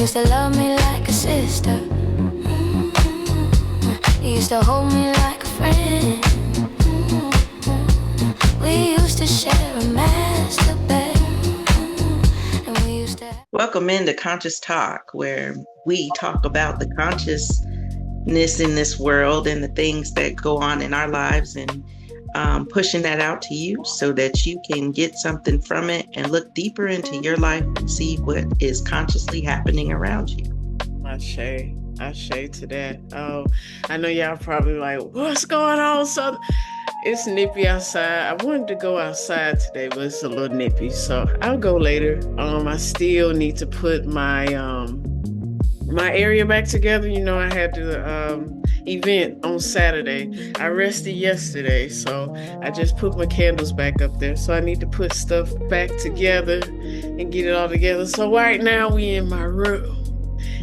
used to love me like a sister. You used to hold me like a friend. We used to share a master bed. And we used to... Welcome into Conscious Talk, where we talk about the consciousness in this world and the things that go on in our lives, and pushing that out to you so that you can get something from it and look deeper into your life and see what is consciously happening around you. Ashe to that. Oh, I know y'all probably like, what's going on? So it's nippy outside. I wanted to go outside today, but it's a little nippy, so I'll go later. I still need to put my my area back together. You know, I had the event on Saturday. I rested yesterday, so I just put my candles back up there. So I need to put stuff back together and get it all together. So right now we in my room.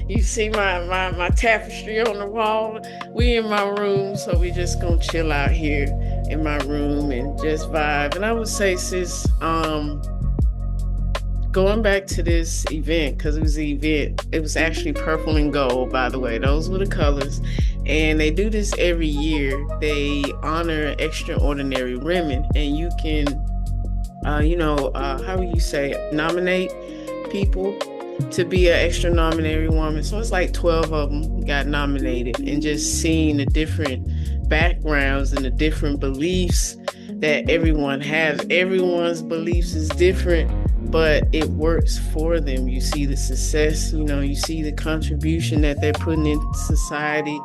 You see my tapestry on the wall. We in my room, so we just gonna chill out here in my room and just vibe. And I would say, sis, going back to this event, because it was the event, it was actually purple and gold, by the way. Those were the colors. And they do this every year. They honor extraordinary women, and you can, how would you say, nominate people to be an extraordinary woman. So it's like 12 of them got nominated, and just seeing the different backgrounds and the different beliefs that everyone has. Everyone's beliefs is different, but it works for them. You see the success, you see the contribution that they're putting into society.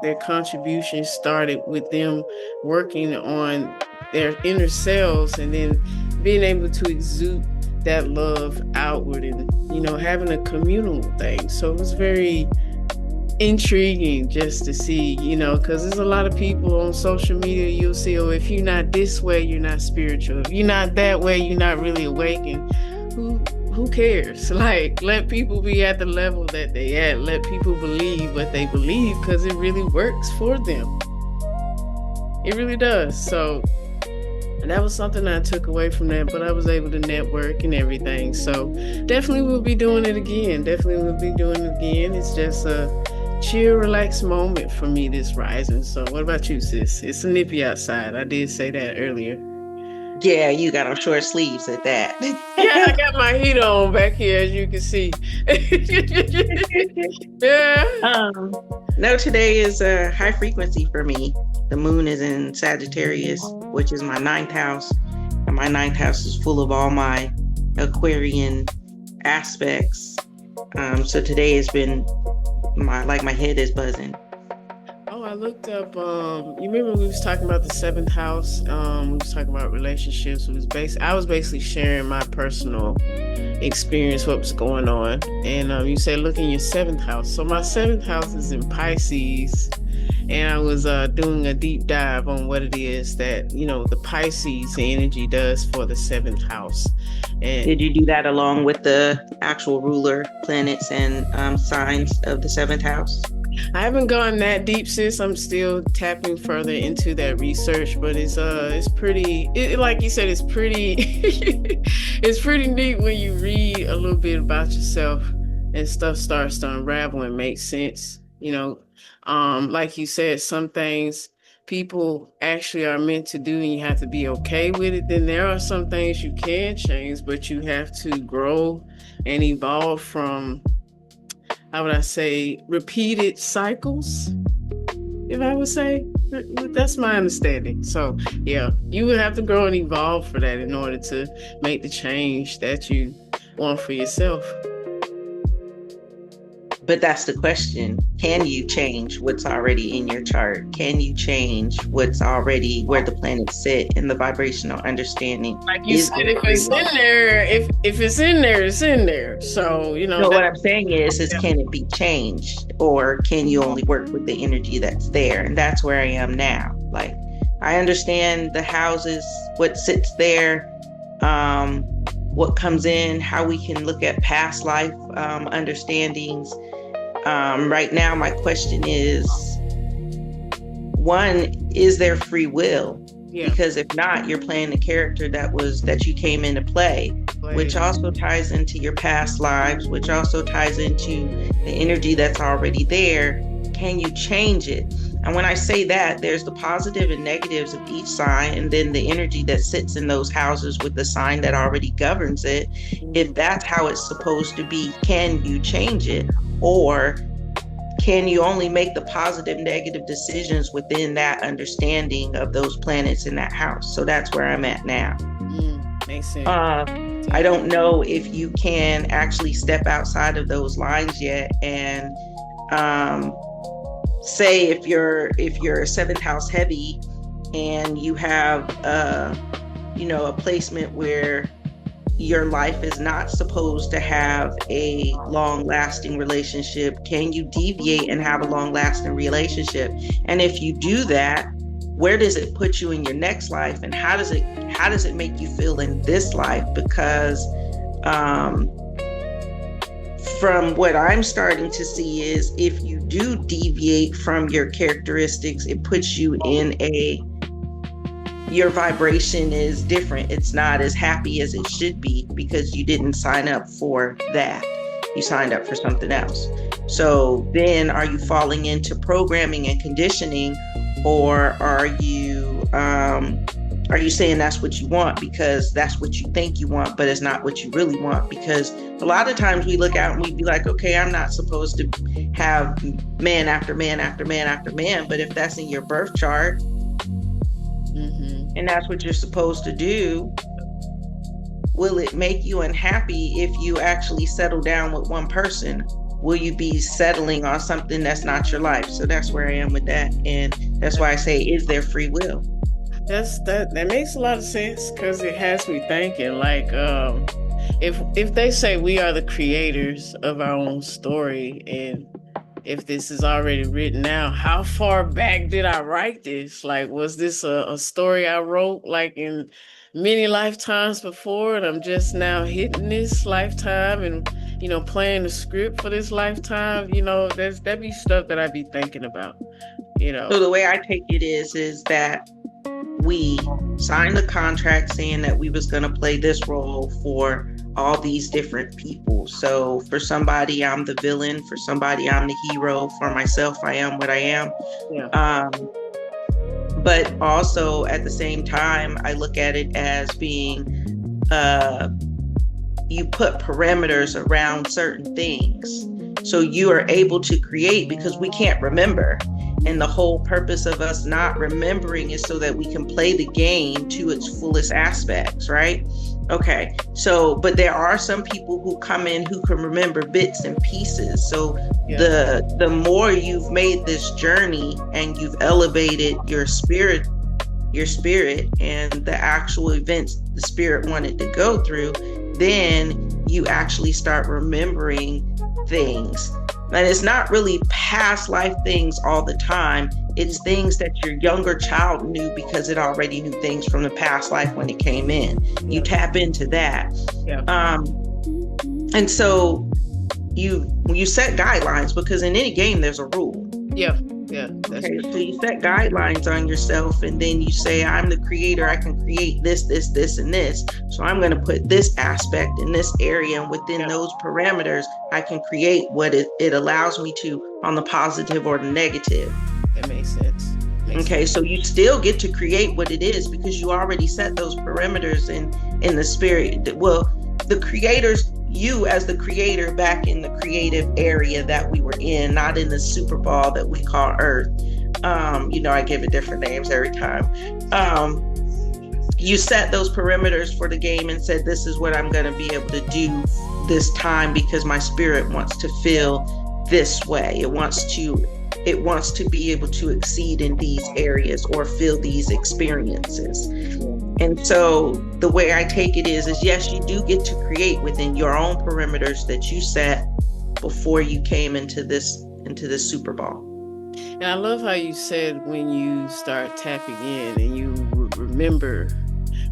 Their contribution started with them working on their inner selves and then being able to exude that love outward and, having a communal thing. So it was very intriguing just to see, because there's a lot of people on social media, you'll see, oh, if you're not this way, you're not spiritual. If you're not that way, you're not really awakened. Who cares? Like, let people be at the level that they at. Let people believe what they believe, because it really works for them. It really does. So that was something I took away from that, but I was able to network and everything. So definitely we'll be doing it again. It's just a chill, relaxed moment for me this rising. So what about you, sis? It's a nippy outside. I did say that earlier. Yeah, you got on short sleeves at that. Yeah, I got my heat on back here, as you can see. Yeah. No, today is a high frequency for me. The moon is in Sagittarius, which is my 9th house. And my 9th house is full of all my Aquarian aspects. So today has been my head is buzzing. Oh, I looked up, you remember we was talking about the 7th house? We was talking about relationships. I was basically sharing my personal experience, what was going on. And you said, look in your 7th house. So my 7th house is in Pisces. And I was doing a deep dive on what it is that, the Pisces energy does for the 7th house. And did you do that along with the actual ruler planets and signs of the 7th house? I haven't gone that deep, sis. I'm still tapping further into that research, but it's pretty, like you said, it's pretty, it's pretty neat when you read a little bit about yourself and stuff starts to unravel and make sense. Like you said, some things people actually are meant to do and you have to be okay with it. Then there are some things you can change, but you have to grow and evolve from, how would I say, repeated cycles, if I would say. That's my understanding. So yeah, you would have to grow and evolve for that in order to make the change that you want for yourself. But that's the question. Can you change what's already in your chart? Can you change what's already where the planets sit in the vibrational understanding? Like you said, if it's in there, if it's in there, it's in there. So, No, what I'm saying is can it be changed? Or can you only work with the energy that's there? And that's where I am now. Like, I understand the houses, what sits there, what comes in, how we can look at past life understandings. Right now, my question is, one, is there free will? Yeah. Because if not, you're playing the character that you came in to play. which also ties into your past lives, which also ties into the energy that's already there. Can you change it? And when I say that, there's the positive and negatives of each sign, and then the energy that sits in those houses with the sign that already governs it. If that's how it's supposed to be, can you change it? Or can you only make the positive, negative decisions within that understanding of those planets in that house? So that's where I'm at now. Makes sense. I don't know if you can actually step outside of those lines yet and say if you're a seventh house heavy and you have a placement where your life is not supposed to have a long-lasting relationship, can you deviate and have a long-lasting relationship? And if you do that, where does it put you in your next life, and how does it make you feel in this life? Because from what I'm starting to see is if you do deviate from your characteristics, it puts you in your vibration is different. It's not as happy as it should be because you didn't sign up for that. You signed up for something else. So then are you falling into programming and conditioning, or are you saying that's what you want because that's what you think you want, but it's not what you really want? Because a lot of times we look out and we be like, okay, I'm not supposed to have man after man after man after man. But if that's in your birth chart, and that's what you're supposed to do, will it make you unhappy if you actually settle down with one person? Will you be settling on something that's not your life? So that's where I am with that. And that's why I say, is there free will? That makes a lot of sense, because it has me thinking, like, if they say we are the creators of our own story, and if this is already written out, how far back did I write this? Like, was this a story I wrote like in many lifetimes before, and I'm just now hitting this lifetime and, playing the script for this lifetime? That'd be stuff that I'd be thinking about, So the way I take it is that we signed the contract saying that we was going to play this role for all these different people. So for somebody, I'm the villain. For somebody, I'm the hero. For myself, I am what I am. Yeah. But also at the same time, I look at it as being, you put parameters around certain things. So you are able to create, because we can't remember. And the whole purpose of us not remembering is so that we can play the game to its fullest aspects, right? Okay, so, but there are some people who come in who can remember bits and pieces. So the more you've made this journey and you've elevated your spirit and the actual events the spirit wanted to go through, then you actually start remembering things. And it's not really past life things all the time. It's things that your younger child knew because it already knew things from the past life when it came in. You tap into that. Yeah. And so you set guidelines, because in any game there's a rule. Yeah. Okay, so you set guidelines on yourself, and then you say, I'm the creator. I can create this, and this. So I'm going to put this aspect in this area, and within those parameters, I can create what it allows me to on the positive or the negative. That makes sense. So you still get to create what it is because you already set those parameters in the spirit. Well, the creators, you as the creator back in the creative area that we were in, not in the super ball that we call Earth. I give it different names every time. You set those parameters for the game and said, this is what I'm going to be able to do this time because my spirit wants to feel this way. It wants to be able to exceed in these areas or feel these experiences. And so the way I take it is yes, you do get to create within your own perimeters that you set before you came into this Super Bowl. And I love how you said when you start tapping in and you remember,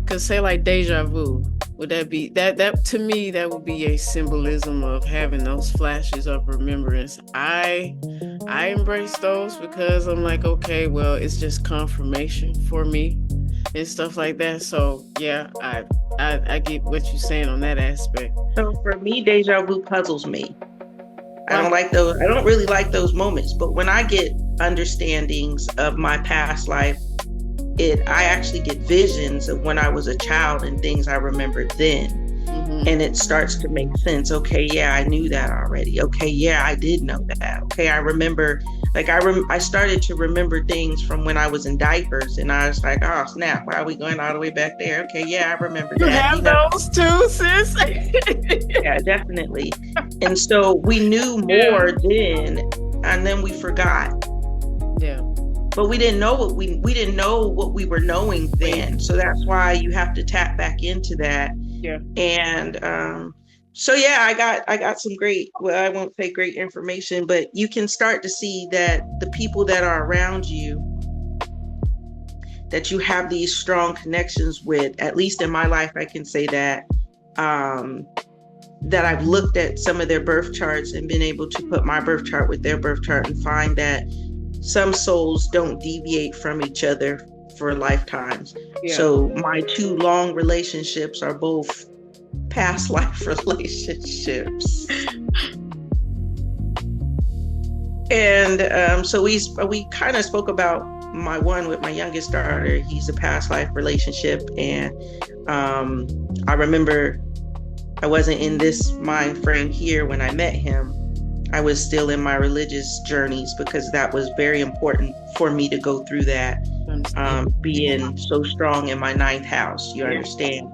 because say like deja vu, would that be that to me, that would be a symbolism of having those flashes of remembrance. I embrace those because I'm like, okay, well, it's just confirmation for me and stuff like that. So yeah, I I get what you're saying on that aspect. So for me, deja vu puzzles me. I don't Like, like those. I don't really like those moments. But when I get understandings of my past life, I actually get visions of when I was a child and things I remembered then. And it starts to make sense. Okay, yeah, I knew that already. Okay, yeah, I did know that. Okay, I remember, like I started to remember things from when I was in diapers, and I was like, oh snap, why are we going all the way back there? Okay, yeah, I remember you that. have those too, sis. Yeah, definitely. And so we knew more then, and then we forgot. Yeah. But we didn't know what we didn't know what we were knowing then. So that's why you have to tap back into that. Yeah. And so yeah, I got some great, well, I won't say great information, but you can start to see that the people that are around you, that you have these strong connections with, at least in my life, I can say that that I've looked at some of their birth charts and been able to put my birth chart with their birth chart and find that some souls don't deviate from each other for lifetimes. Yeah. So my 2 long relationships are both past life relationships. And so we kind of spoke about my one with my youngest daughter. He's a past life relationship. And I remember I wasn't in this mind frame here when I met him. I was still in my religious journeys because that was very important for me to go through that, being so strong in my 9th house, you understand?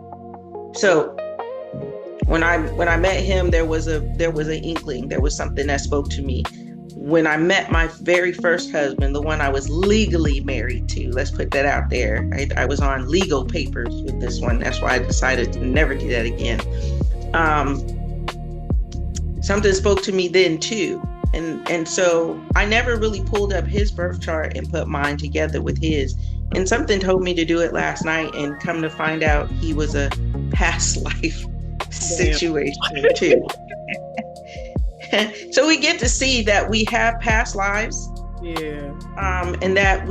So when I met him, there was an inkling, there was something that spoke to me. When I met my very first husband, the one I was legally married to, let's put that out there. I was on legal papers with this one. That's why I decided to never do that again. Something spoke to me then too. And so I never really pulled up his birth chart and put mine together with his. And something told me to do it last night, and come to find out he was a past life situation too. So we get to see that we have past lives. Yeah. And that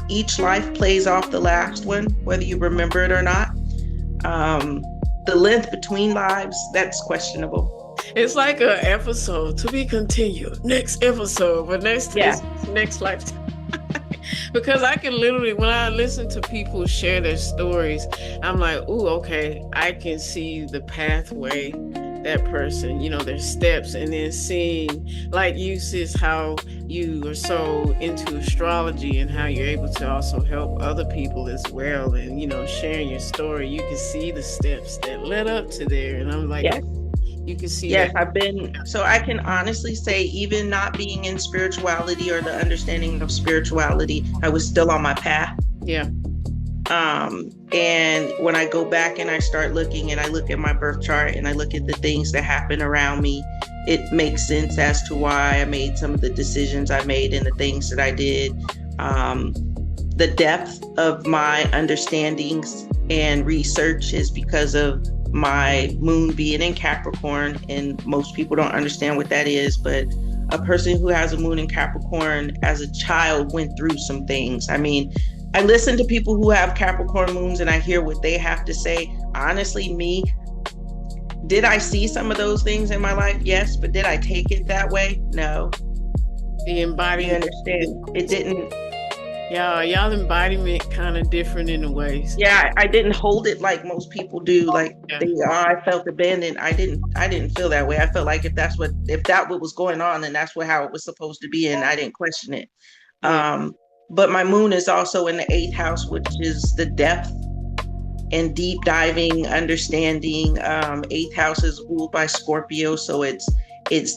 each life plays off the last one, whether you remember it or not. The length between lives, that's questionable. It's like an episode to be continued. Next episode, but next lifetime. Because I can literally, when I listen to people share their stories, I'm like, ooh, okay, I can see the pathway, that person, their steps, and then seeing, like you, sis, how you are so into astrology and how you're able to also help other people as well. And, sharing your story, you can see the steps that led up to there. And I'm like, yes. You can see that. So I can honestly say, even not being in spirituality or the understanding of spirituality, I was still on my path. Yeah. And when I go back and I start looking and I look at my birth chart and I look at the things that happen around me, it makes sense as to why I made some of the decisions I made and the things that I did. The depth of my understandings and research is because of my moon being in Capricorn, and most people don't understand what that is, but a person who has a moon in Capricorn as a child went through some things. I mean, I listen to people who have Capricorn moons and I hear what they have to say. Honestly, did I see some of those things in my life? Yes, but did I take it that way? No. The embodiment. You understand? It didn't. Yeah, y'all embodiment kind of different in a way. Yeah, I didn't hold it like most people do. Like I felt abandoned. I didn't feel that way. I felt like if that what was going on, then that's how it was supposed to be, and I didn't question it. Yeah. But my moon is also in the 8th house, which is the depth and deep diving understanding. 8th house is ruled by Scorpio, so it's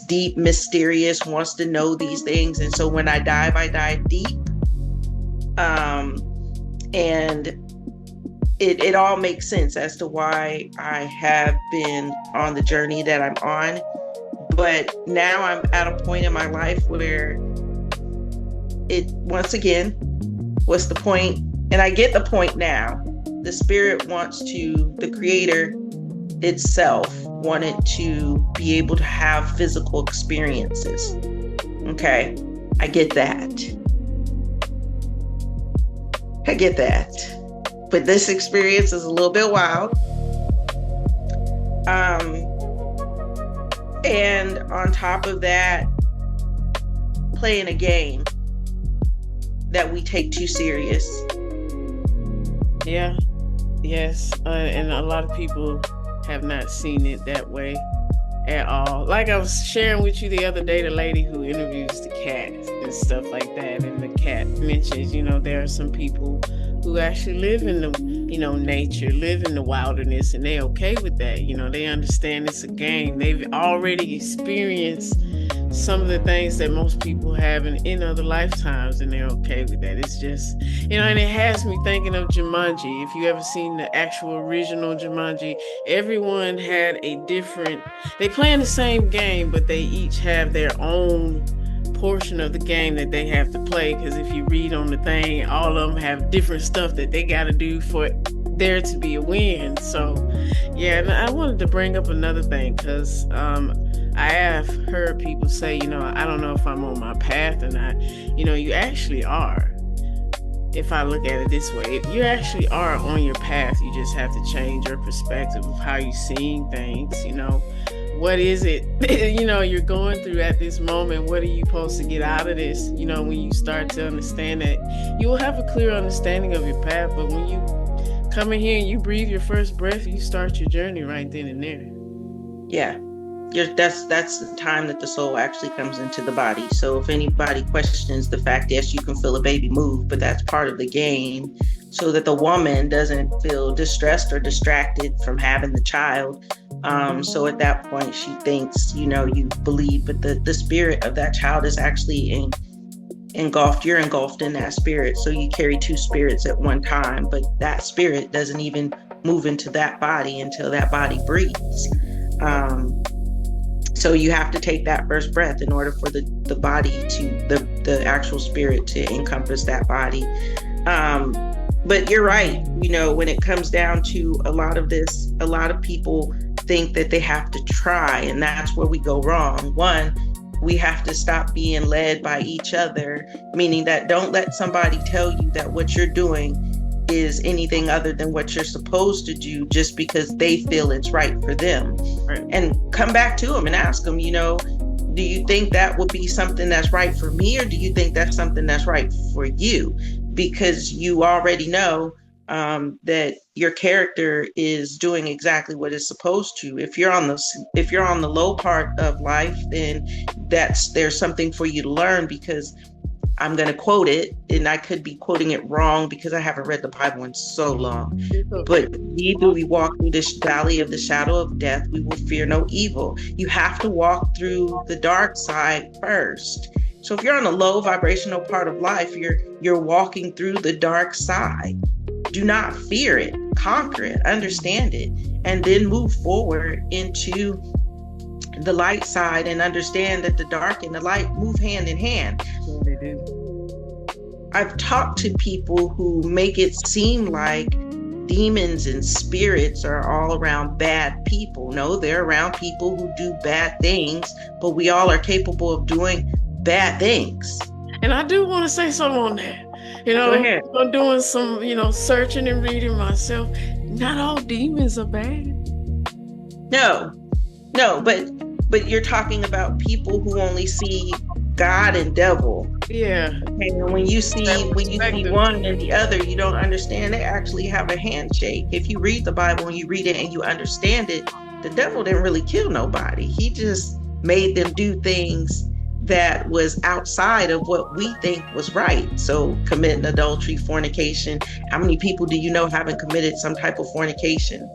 deep, mysterious, wants to know these things, and so when I dive deep. And it all makes sense as to why I have been on the journey that I'm on. But now I'm at a point in my life where once again, what's the point? And I get the point now. The spirit the creator itself wanted to be able to have physical experiences. Okay, I get that. But this experience is a little bit wild. And on top of that, playing a game that we take too serious. Yeah. Yes. And a lot of people have not seen it that way at all. Like I was sharing with you the other day, the lady who interviews the cat and stuff like that, and the cat mentions, there are some people who actually live in the, nature, live in the wilderness, and they're okay with that. They understand it's a game. They've already experienced some of the things that most people have in other lifetimes, and they're okay with that. It's just, and it has me thinking of Jumanji. If you ever seen the actual original Jumanji, everyone had a different, they play in the same game, but they each have their own portion of the game that they have to play, because if you read on the thing, all of them have different stuff that they got to do for there to be a win. So yeah, and I wanted to bring up another thing, because I have heard people say, I don't know if I'm on my path or not. You actually are. If I look at it this way, if you actually are on your path, you just have to change your perspective of how you're seeing things. What is it, you're going through at this moment? What are you supposed to get out of this? When you start to understand that, you will have a clear understanding of your path. But when you come in here and you breathe your first breath, you start your journey right then and there. Yeah. That's the time that the soul actually comes into the body. So if anybody questions the fact, yes, you can feel a baby move, but that's part of the game, so that the woman doesn't feel distressed or distracted from having the child. So at that point, she thinks, you believe, but the spirit of that child is actually engulfed. You're engulfed in that spirit. So you carry two spirits at one time, but that spirit doesn't even move into that body until that body breathes. So you have to take that first breath in order for the body to, the actual spirit to encompass that body. But you're right. When it comes down to a lot of this, a lot of people think that they have to try, and that's where we go wrong. One, we have to stop being led by each other, meaning that don't let somebody tell you that what you're doing is anything other than what you're supposed to do just because they feel it's right for them. Right. And come back to them and ask them, do you think that would be something that's right for me, or do you think that's something that's right for you? Because you already know that your character is doing exactly what it's supposed to. If you're on the low part of life, then there's something for you to learn, because I'm going to quote it, and I could be quoting it wrong because I haven't read the Bible in so long. But neither we walk through this valley of the shadow of death, we will fear no evil. You have to walk through the dark side first. So if you're on a low vibrational part of life, you're walking through the dark side. Do not fear it, conquer it, understand it, and then move forward into the light side and understand that the dark and the light move hand in hand. I've talked to people who make it seem like demons and spirits are all around bad people. No, they're around people who do bad things, but we all are capable of doing bad things. And I do want to say something on that. Go ahead. I'm doing some, searching and reading myself. Not all demons are bad. No, but you're talking about people who only see God and devil. Yeah. Okay, and when you see one and the other, you don't understand they actually have a handshake. If you read the Bible and you read it and you understand it, the devil didn't really kill nobody. He just made them do things that was outside of what we think was right. So committing adultery, fornication. How many people do you know haven't committed some type of fornication?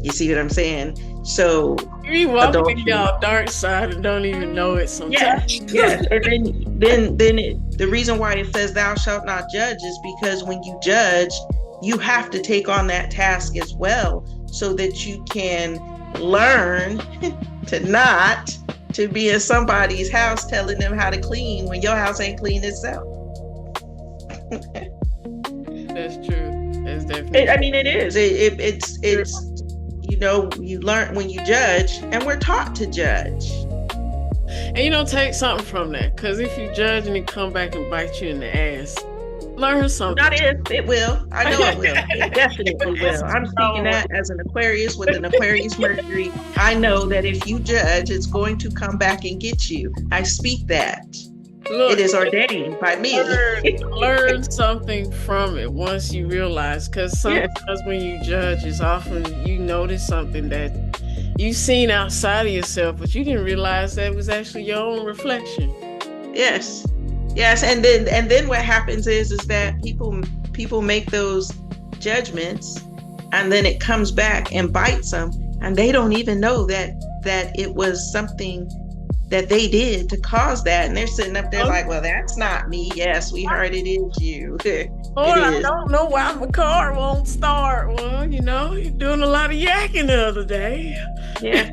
You see what I'm saying? So you walking in y'all dark side and don't even know it sometimes. Yes. And then the reason why it says thou shalt not judge is because when you judge, you have to take on that task as well, so that you can learn to be in somebody's house telling them how to clean when your house ain't clean itself. That's true. That's definitely. It is. It's. You learn when you judge, and we're taught to judge. And take something from that, because if you judge and it come back and bite you in the ass, Learn something. Not if, it will. I know it will. It definitely will. I'm speaking that as an Aquarius with an Aquarius Mercury. I know that if you judge, it's going to come back and get you. I speak that. Look, it is ordained by me. Learn something from it once you realize, because sometimes when you judge, it's often you notice something that you've seen outside of yourself, but you didn't realize that it was actually your own reflection. Yes. Yes, and then what happens is that people make those judgments, and then it comes back and bites them, and they don't even know that it was something that they did to cause that, and they're sitting up there like, well, that's not me. Yes, we heard it is you. I don't know why my car won't start. Well, you're doing a lot of yakking the other day. Yeah.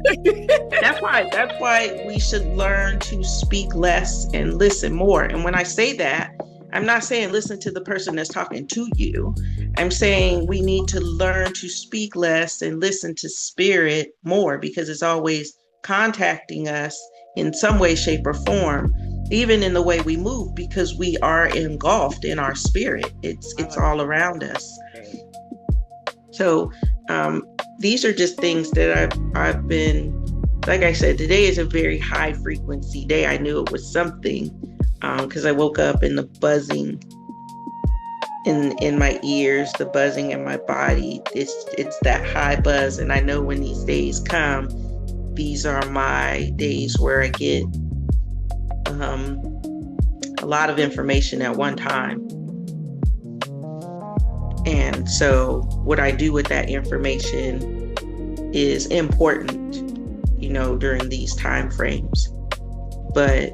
That's why we should learn to speak less and listen more. And when I say that, I'm not saying listen to the person that's talking to you. I'm saying we need to learn to speak less and listen to spirit more, because it's always contacting us in some way, shape, or form, even in the way we move, because we are engulfed in our spirit. It's all around us. So these are just things that I've been, like I said, today is a very high frequency day. I knew it was something because I woke up and the buzzing in my ears, the buzzing in my body, it's that high buzz. And I know when these days come, these are my days where I get a lot of information at one time. And so what I do with that information is important, during these time frames. But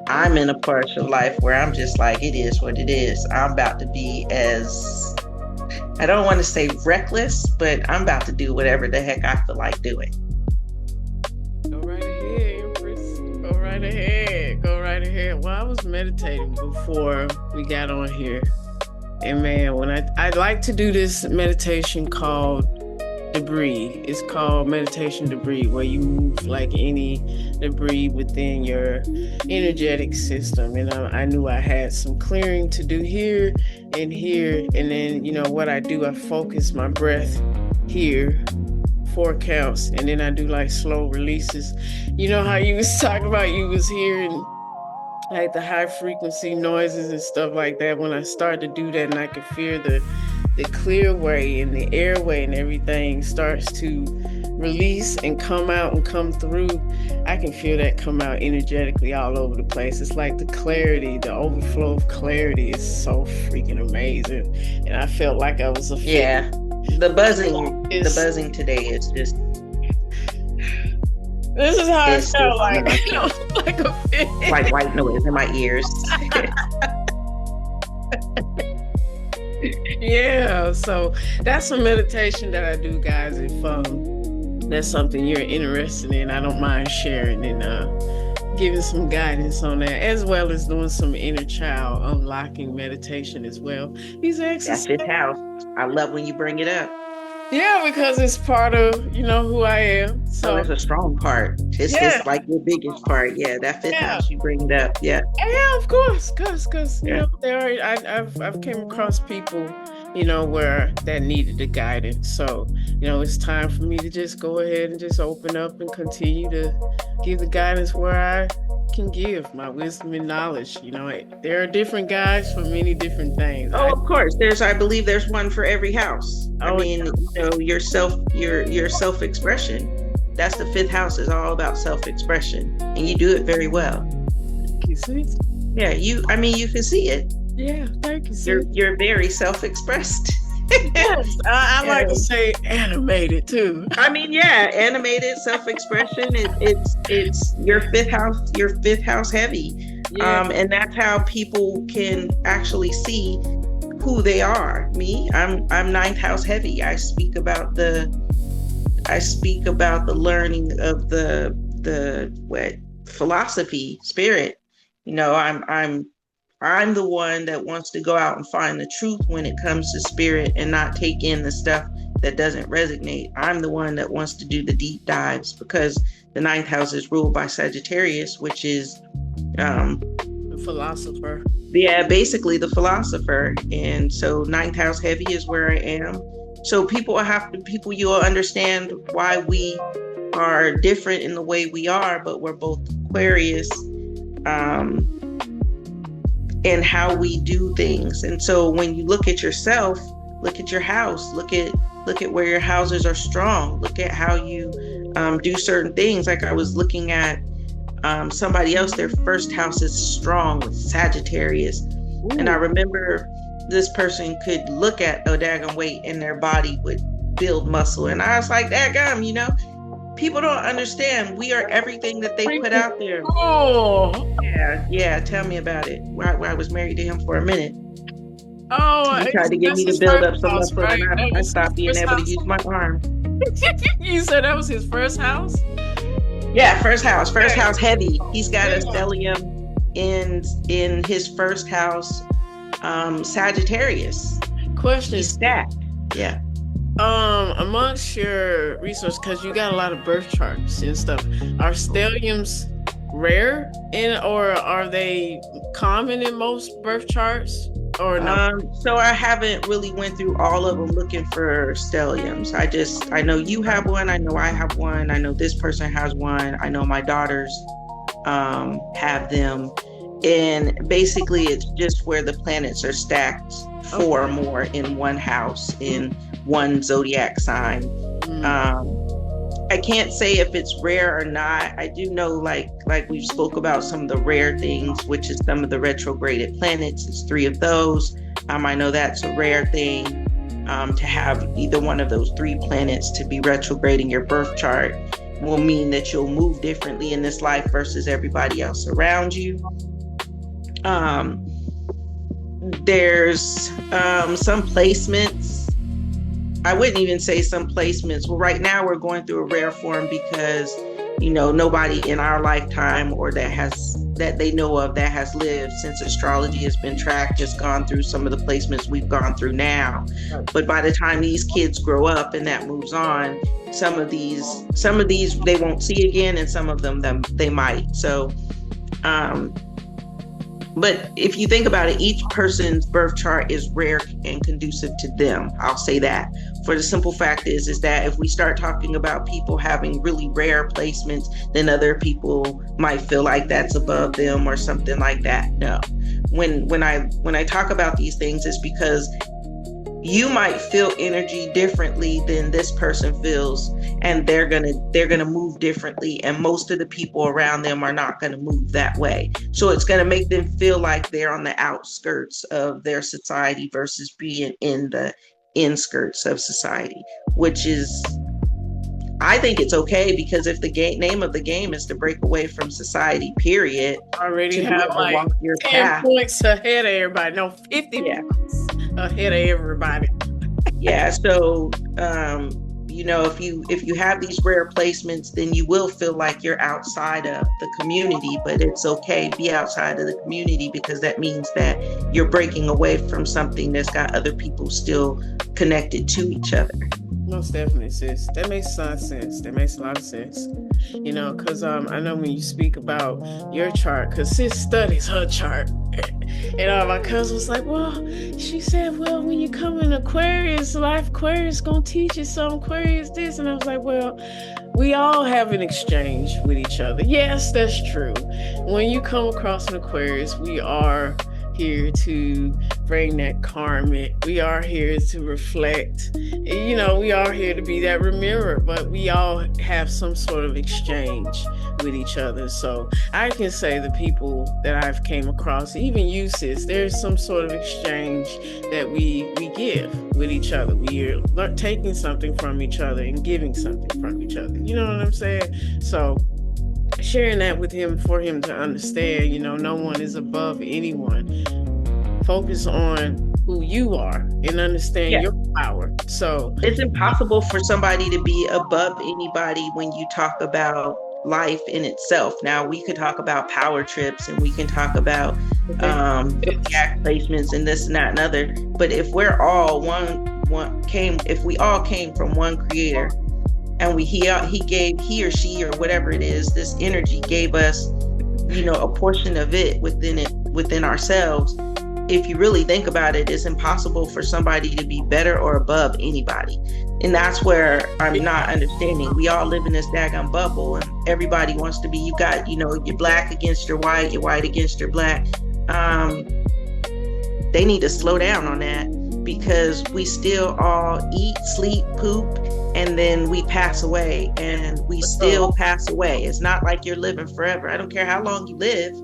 I'm in a part of life where I'm just like, it is what it is. I'm about to be I don't want to say reckless, but I'm about to do whatever the heck I feel like doing. Go right ahead, Empress. Go right ahead. Go right ahead. Well, I was meditating before we got on here. And man, when I like to do this meditation called debris. It's called meditation debris, where you move like any debris within your energetic system. And I knew I had some clearing to do here and here. And then, what I do, I focus my breath here, 4 counts. And then I do like slow releases. You know how you was talking about you was hearing like the high frequency noises and stuff like that. When I start to do that and I can feel the clear way and the airway and everything starts to release and come out and come through, I can feel that come out energetically all over the place. It's like the clarity, the overflow of clarity is so freaking amazing. And I felt like I was a fit. Yeah. The buzzing today is just, this is how I felt like. Like a fit. Like white noise in my ears. Yeah, so that's a meditation that I do, guys. If that's something you're interested in, I don't mind sharing and giving some guidance on that, as well as doing some inner child unlocking meditation as well. These exercises. That's 5th house. I love when you bring it up. Yeah, because it's part of, who I am. So it's a strong part. It's like your biggest part. Yeah, that 5th house, you bring it up. Yeah. Yeah, of course. Because, I've came across people, where that needed the guidance. So, it's time for me to just go ahead and just open up and continue to give the guidance where I can give my wisdom and knowledge. There are different guides for many different things. Oh, of course. I believe there's one for every house. Your self-expression. That's the 5th house, is all about self-expression, and you do it very well. You see? Yeah, you can see it. Yeah, thank you. You're very self-expressed. Yes, I like to say animated too. Animated self-expression. It's your 5th house. Your 5th house heavy, and that's how people can actually see who they are. Me, I'm 9th house heavy. I speak about the learning of the philosophy, spirit. I'm the one that wants to go out and find the truth when it comes to spirit and not take in the stuff that doesn't resonate. I'm the one that wants to do the deep dives, because the 9th house is ruled by Sagittarius, which is philosopher. Yeah, basically the philosopher. And so ninth house heavy is where I am. So people you'll understand why we are different in the way we are, but we're both Aquarius, and how we do things. And so when you look at yourself, look at your house, look at where your houses are strong, look at how you do certain things. Like I was looking at somebody else, their first house is strong with Sagittarius. Ooh. And I remember this person could look at a daggone weight and their body would build muscle. And I was like, daggum, people don't understand. We are everything that they put out there. Oh. Yeah. Tell me about it. I was married to him for a minute. Oh, he tried to get me to build up some muscle, right? And I stopped being able to use my arm. You said that was his first house? Yeah, first house heavy. He's got a stellium in his first house, Sagittarius. Question. He's stacked. Yeah. Amongst your resources, because you got a lot of birth charts and stuff, are stelliums rare or are they common in most birth charts? Or no? So I haven't really went through all of them looking for stelliums. I know you have one. I know I have one. I know this person has one. I know my daughters have them. And basically it's just where the planets are stacked four or more in one house, in one zodiac sign. I can't say if it's rare or not. I do know, like we've spoke about some of the rare things, which is some of the retrograded planets. It's 3 of those. I know that's a rare thing, to have either one of those 3 planets to be retrograding your birth chart will mean that you'll move differently in this life versus everybody else around you. There's some placements. I wouldn't even say some placements. Well, right now we're going through a rare form because, nobody in our lifetime or that they know of that has lived since astrology has been tracked, just gone through some of the placements we've gone through now. But by the time these kids grow up and that moves on, some of these they won't see again, and some of them they might. So, but if you think about it, each person's birth chart is rare and conducive to them. I'll say that. For the simple fact is that if we start talking about people having really rare placements, then other people might feel like that's above them or something like that. No. When I talk about these things, it's because you might feel energy differently than this person feels, and they're gonna move differently, and most of the people around them are not gonna move that way. So it's gonna make them feel like they're on the outskirts of their society versus being in the inskirts of society, which is, I think it's okay, because if the name of the game is to break away from society, period, already have like 10 points ahead of everybody. No, 50 points ahead of everybody. Yeah. So, if you have these rare placements, then you will feel like you're outside of the community, but it's okay. Be outside of the community, because that means that you're breaking away from something that's got other people still connected to each other. Most definitely, sis. That makes a lot of sense. Because I know when you speak about your chart, because sis studies her chart. And my cousin was like, she said, when you come in Aquarius, life Aquarius gonna teach you some Aquarius this. And I was like, we all have an exchange with each other. Yes, that's true. When you come across an Aquarius, we are here to bring that karmic. We are here to reflect. We are here to be that mirror, but we all have some sort of exchange with each other. So I can say the people that I've came across, even you, sis, there's some sort of exchange that we give with each other. We are taking something from each other and giving something from each other. You know what I'm saying? So sharing that with him, for him to understand, no one is above anyone. Focus on who you are and understand your power. So it's impossible for somebody to be above anybody when you talk about life in itself. Now we could talk about power trips, and we can talk about zodiac placements and this and that and other. But if we're all if we all came from one creator, and he or she or whatever it is, this energy gave us a portion of it within ourselves. If you really think about it, it's impossible for somebody to be better or above anybody. And that's where I'm not understanding. We all live in this daggone bubble, and everybody wants to be, you got, you're black against your white against your black. They need to slow down on that, because we still all eat, sleep, poop, and then we pass away, and we still pass away. It's not like you're living forever. I don't care how long you live.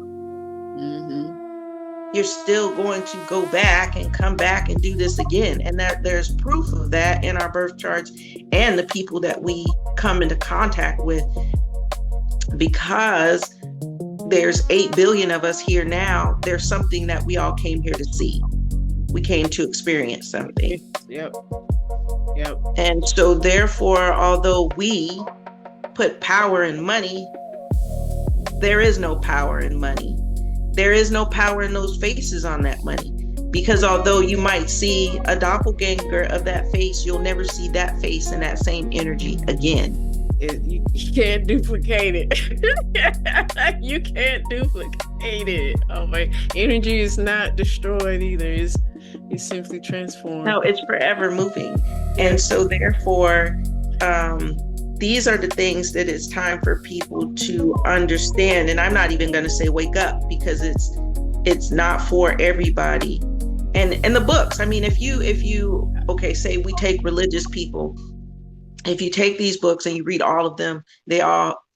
You're still going to go back and come back and do this again. And that there's proof of that in our birth charts and the people that we come into contact with, because there's 8 billion of us here now. There's something that we all came here to see. We came to experience something. Yep. And so therefore, although we put power in money, there is no power in money. There is no power in those faces on that money. Because although you might see a doppelganger of that face, you'll never see that face in that same energy again. You can't duplicate it. You can't duplicate it. Oh my, energy is not destroyed either. It's simply transformed. No, it's forever moving. And so therefore, these are the things that it's time for people to understand. And I'm not even going to say wake up, because it's not for everybody. And the books, I mean, if you say we take religious people, if you take these books and you read all of them,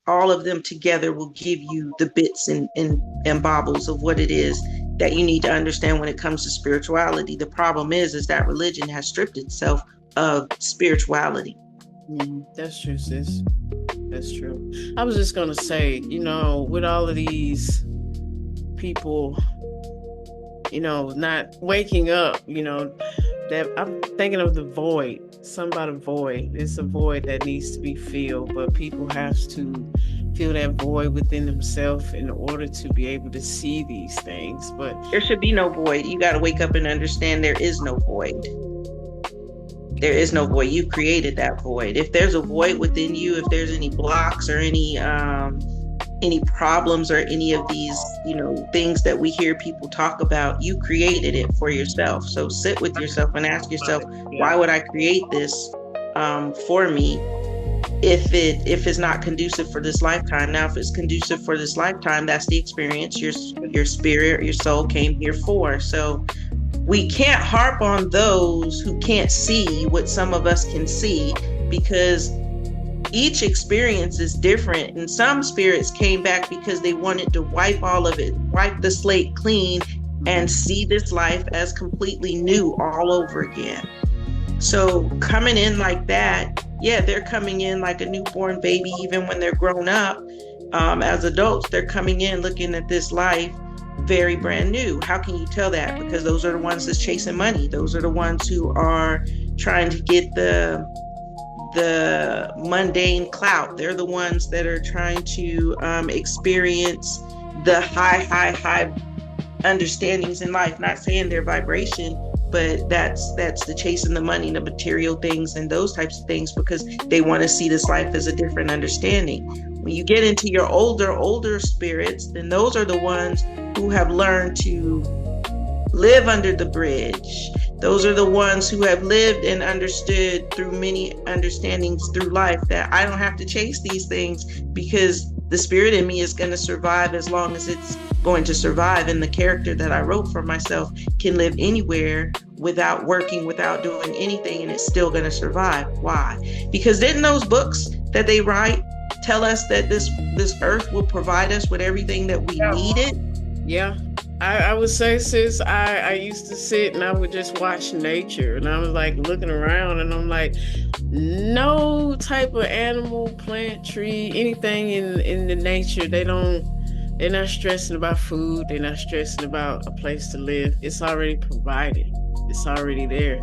all of them together will give you the bits and baubles of what it is that you need to understand when it comes to spirituality. The problem is that religion has stripped itself of spirituality. That's true, sis. That's true. I was just going to say, with all of these people, not waking up, that I'm thinking of the void. Something about a void. It's a void that needs to be filled, but people have to feel that void within themselves in order to be able to see these things. But there should be no void. You got to wake up and understand there is no void. There is no void. You created that void. If there's a void within you, if there's any blocks or any problems or any of these, things that we hear people talk about, you created it for yourself. So sit with yourself and ask yourself, why would I create this for me if it's not conducive for this lifetime? Now, if it's conducive for this lifetime, that's the experience your spirit, your soul came here for. So we can't harp on those who can't see what some of us can see, because each experience is different. And some spirits came back because they wanted to wipe all of it, wipe the slate clean, and see this life as completely new all over again. So coming in like that, they're coming in like a newborn baby. Even when they're grown up, as adults, they're coming in looking at this life very brand new. How can you tell that? Because those are the ones that's chasing money. Those are the ones who are trying to get the mundane clout. They're the ones that are trying to experience the high understandings in life. Not saying their vibration, but that's the chasing the money, the material things and those types of things, because they want to see this life as a different understanding. When you get into your older spirits, then those are the ones who have learned to live under the bridge. Those are the ones who have lived and understood through many understandings through life, that I don't have to chase these things, because the spirit in me is going to survive as long as it's going to survive. And the character that I wrote for myself can live anywhere without working, without doing anything, and it's still going to survive. Why? Because didn't those books that they write tell us that this earth will provide us with everything that we needed? Yeah. I would say, sis, I used to sit and I would just watch nature, and I was like looking around, and I'm like, no type of animal, plant, tree, anything in the nature, they're not stressing about food. They're not stressing about a place to live. It's already provided. It's already there.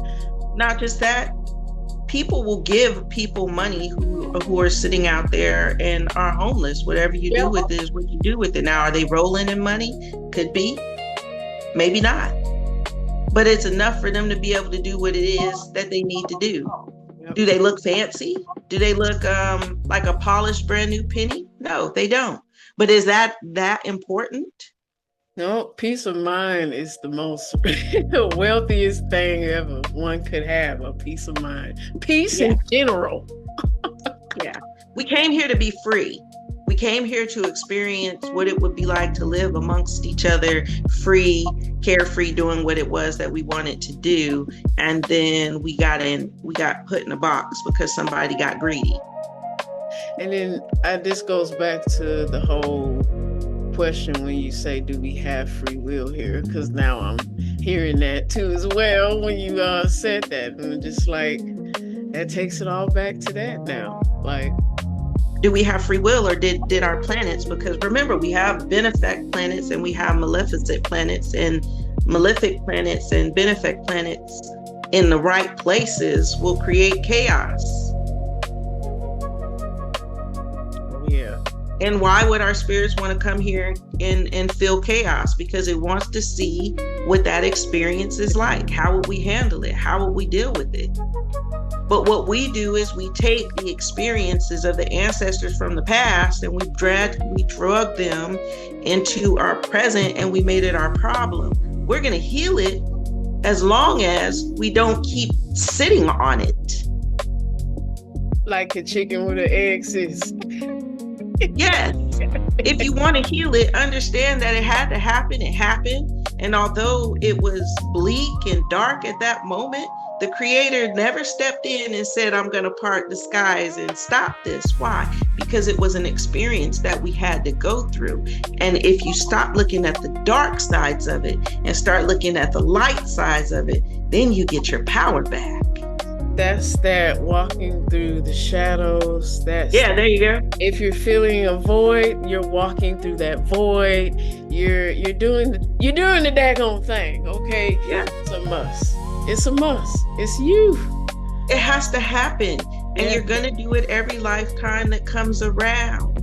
Not just that, people will give people money who are sitting out there and are homeless. Whatever you do with it is what you do with it. Now, are they rolling in money? Could be, maybe not. But it's enough for them to be able to do what it is that they need to do. Do they look fancy? Do they look like a polished brand new penny? No, they don't. But is that important? No, peace of mind is the most wealthiest thing ever one could have, a peace of mind. Peace in general. Yeah. We came here to be free. We came here to experience what it would be like to live amongst each other, free, carefree, doing what it was that we wanted to do. And then we got put in a box because somebody got greedy. And then this goes back to the whole question when you say, do we have free will here? Because now I'm hearing that too as well when you said that, and just like that takes it all back to that now. Like, do we have free will, or did our planets? Because remember, we have benefic planets and we have maleficent planets, and malefic planets and benefic planets in the right places will create chaos. Yeah. And why would our spirits want to come here and feel chaos? Because it wants to see what that experience is like. How would we handle it? How would we deal with it? But what we do is we take the experiences of the ancestors from the past and we drug them into our present, and we made it our problem. We're going to heal it as long as we don't keep sitting on it. Like a chicken with an egg, sis. Yes. If you want to heal it, understand that it had to happen. It happened. And although it was bleak and dark at that moment, the creator never stepped in and said, I'm going to part the skies and stop this. Why? Because it was an experience that we had to go through. And if you stop looking at the dark sides of it and start looking at the light sides of it, then you get your power back. That's that walking through the shadows. That's there you go. If you're feeling a void, you're walking through that void. You're doing the daggone thing. Okay. Yeah. It's a must. It's a must. It's you. It has to happen. And you're going to do it every lifetime that comes around.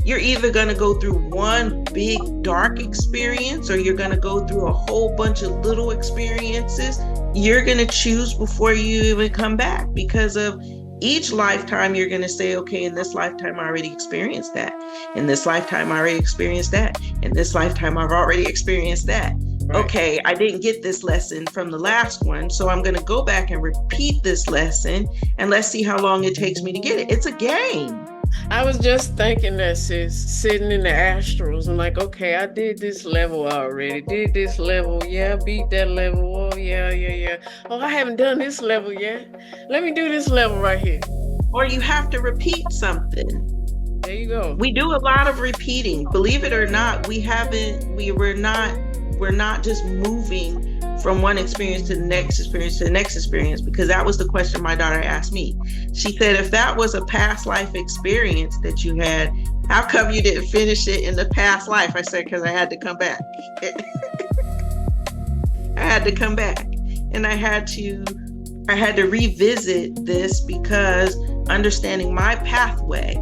You're either going to go through one big dark experience, or you're going to go through a whole bunch of little experiences. You're going to choose before you even come back, because of each lifetime. You're going to say, okay, in this lifetime I already experienced that. In this lifetime I already experienced that. In this lifetime I've already experienced that. Right. Okay, I didn't get this lesson from the last one, so I'm going to go back and repeat this lesson, and let's see how long it takes me to get it. It's a game. I was just thinking that, sis, sitting in the astrals and like, okay, I did this level already. Did this level, yeah, beat that level. Oh, yeah. Oh, I haven't done this level yet. Let me do this level right here. Or you have to repeat something. There you go. We do a lot of repeating. Believe it or not, we're not just moving from one experience to the next experience, because that was the question my daughter asked me. She said, if that was a past life experience that you had, how come you didn't finish it in the past life? I said, because I had to come back. I had to come back, and I had to revisit this, because understanding my pathway,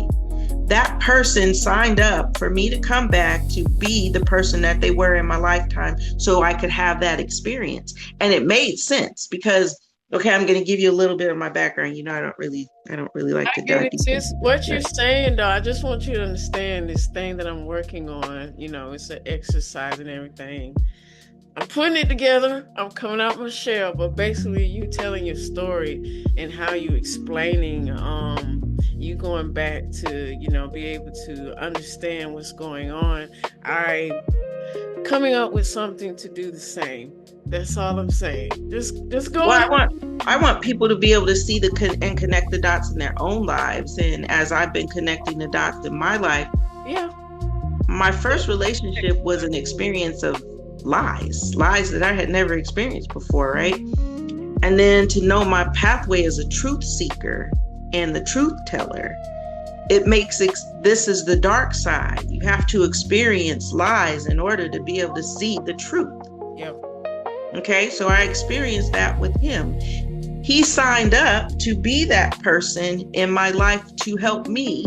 that person signed up for me to come back to be the person that they were in my lifetime, so I could have that experience. And it made sense, because, okay, I'm going to give you a little bit of my background. You know, I don't really like to dive deep. It's what you're saying, though. I just want you to understand this thing that I'm working on. You know, it's an exercise and everything. I'm putting it together. I'm coming out my shell, but basically you telling your story and how you explaining, you going back to, you know, be able to understand what's going on. I coming up with something to do the same. That's all I'm saying. Just go. Well, I want people to be able to see and connect the dots in their own lives. And as I've been connecting the dots in my life, my first relationship was an experience of lies that I had never experienced before, right? And then to know my pathway as a truth seeker and the truth teller, it makes this is the dark side. You have to experience lies in order to be able to see the truth. Yep. Okay, so I experienced that with him. He signed up to be that person in my life to help me.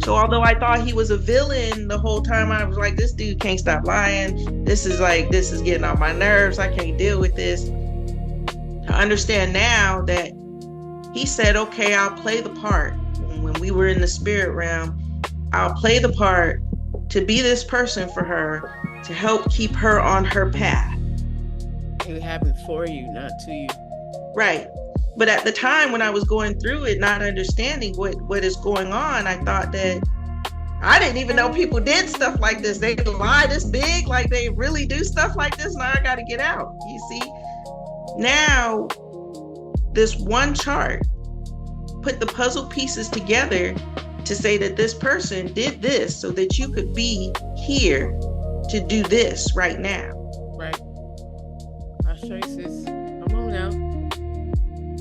So although I thought he was a villain the whole time, I was like, this dude can't stop lying. This is getting on my nerves. I can't deal with this. To understand now that he said, okay, I'll play the part. When we were in the spirit realm, I'll play the part to be this person for her, to help keep her on her path. It happened for you, not to you. Right. But at the time when I was going through it, not understanding what is going on, I thought that I didn't even know people did stuff like this. They lie this big, like they really do stuff like this. Now I got to get out. You see, now this one chart put the puzzle pieces together to say that this person did this so that you could be here to do this right now. Right. Our choices. Come on now.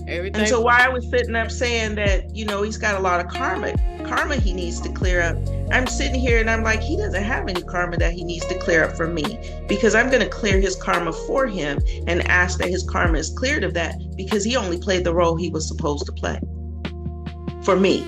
Everything. And so why I was sitting up saying that, you know, he's got a lot of karma he needs to clear up. I'm sitting here and I'm like, he doesn't have any karma that he needs to clear up for me, because I'm going to clear his karma for him and ask that his karma is cleared of that, because he only played the role he was supposed to play for me.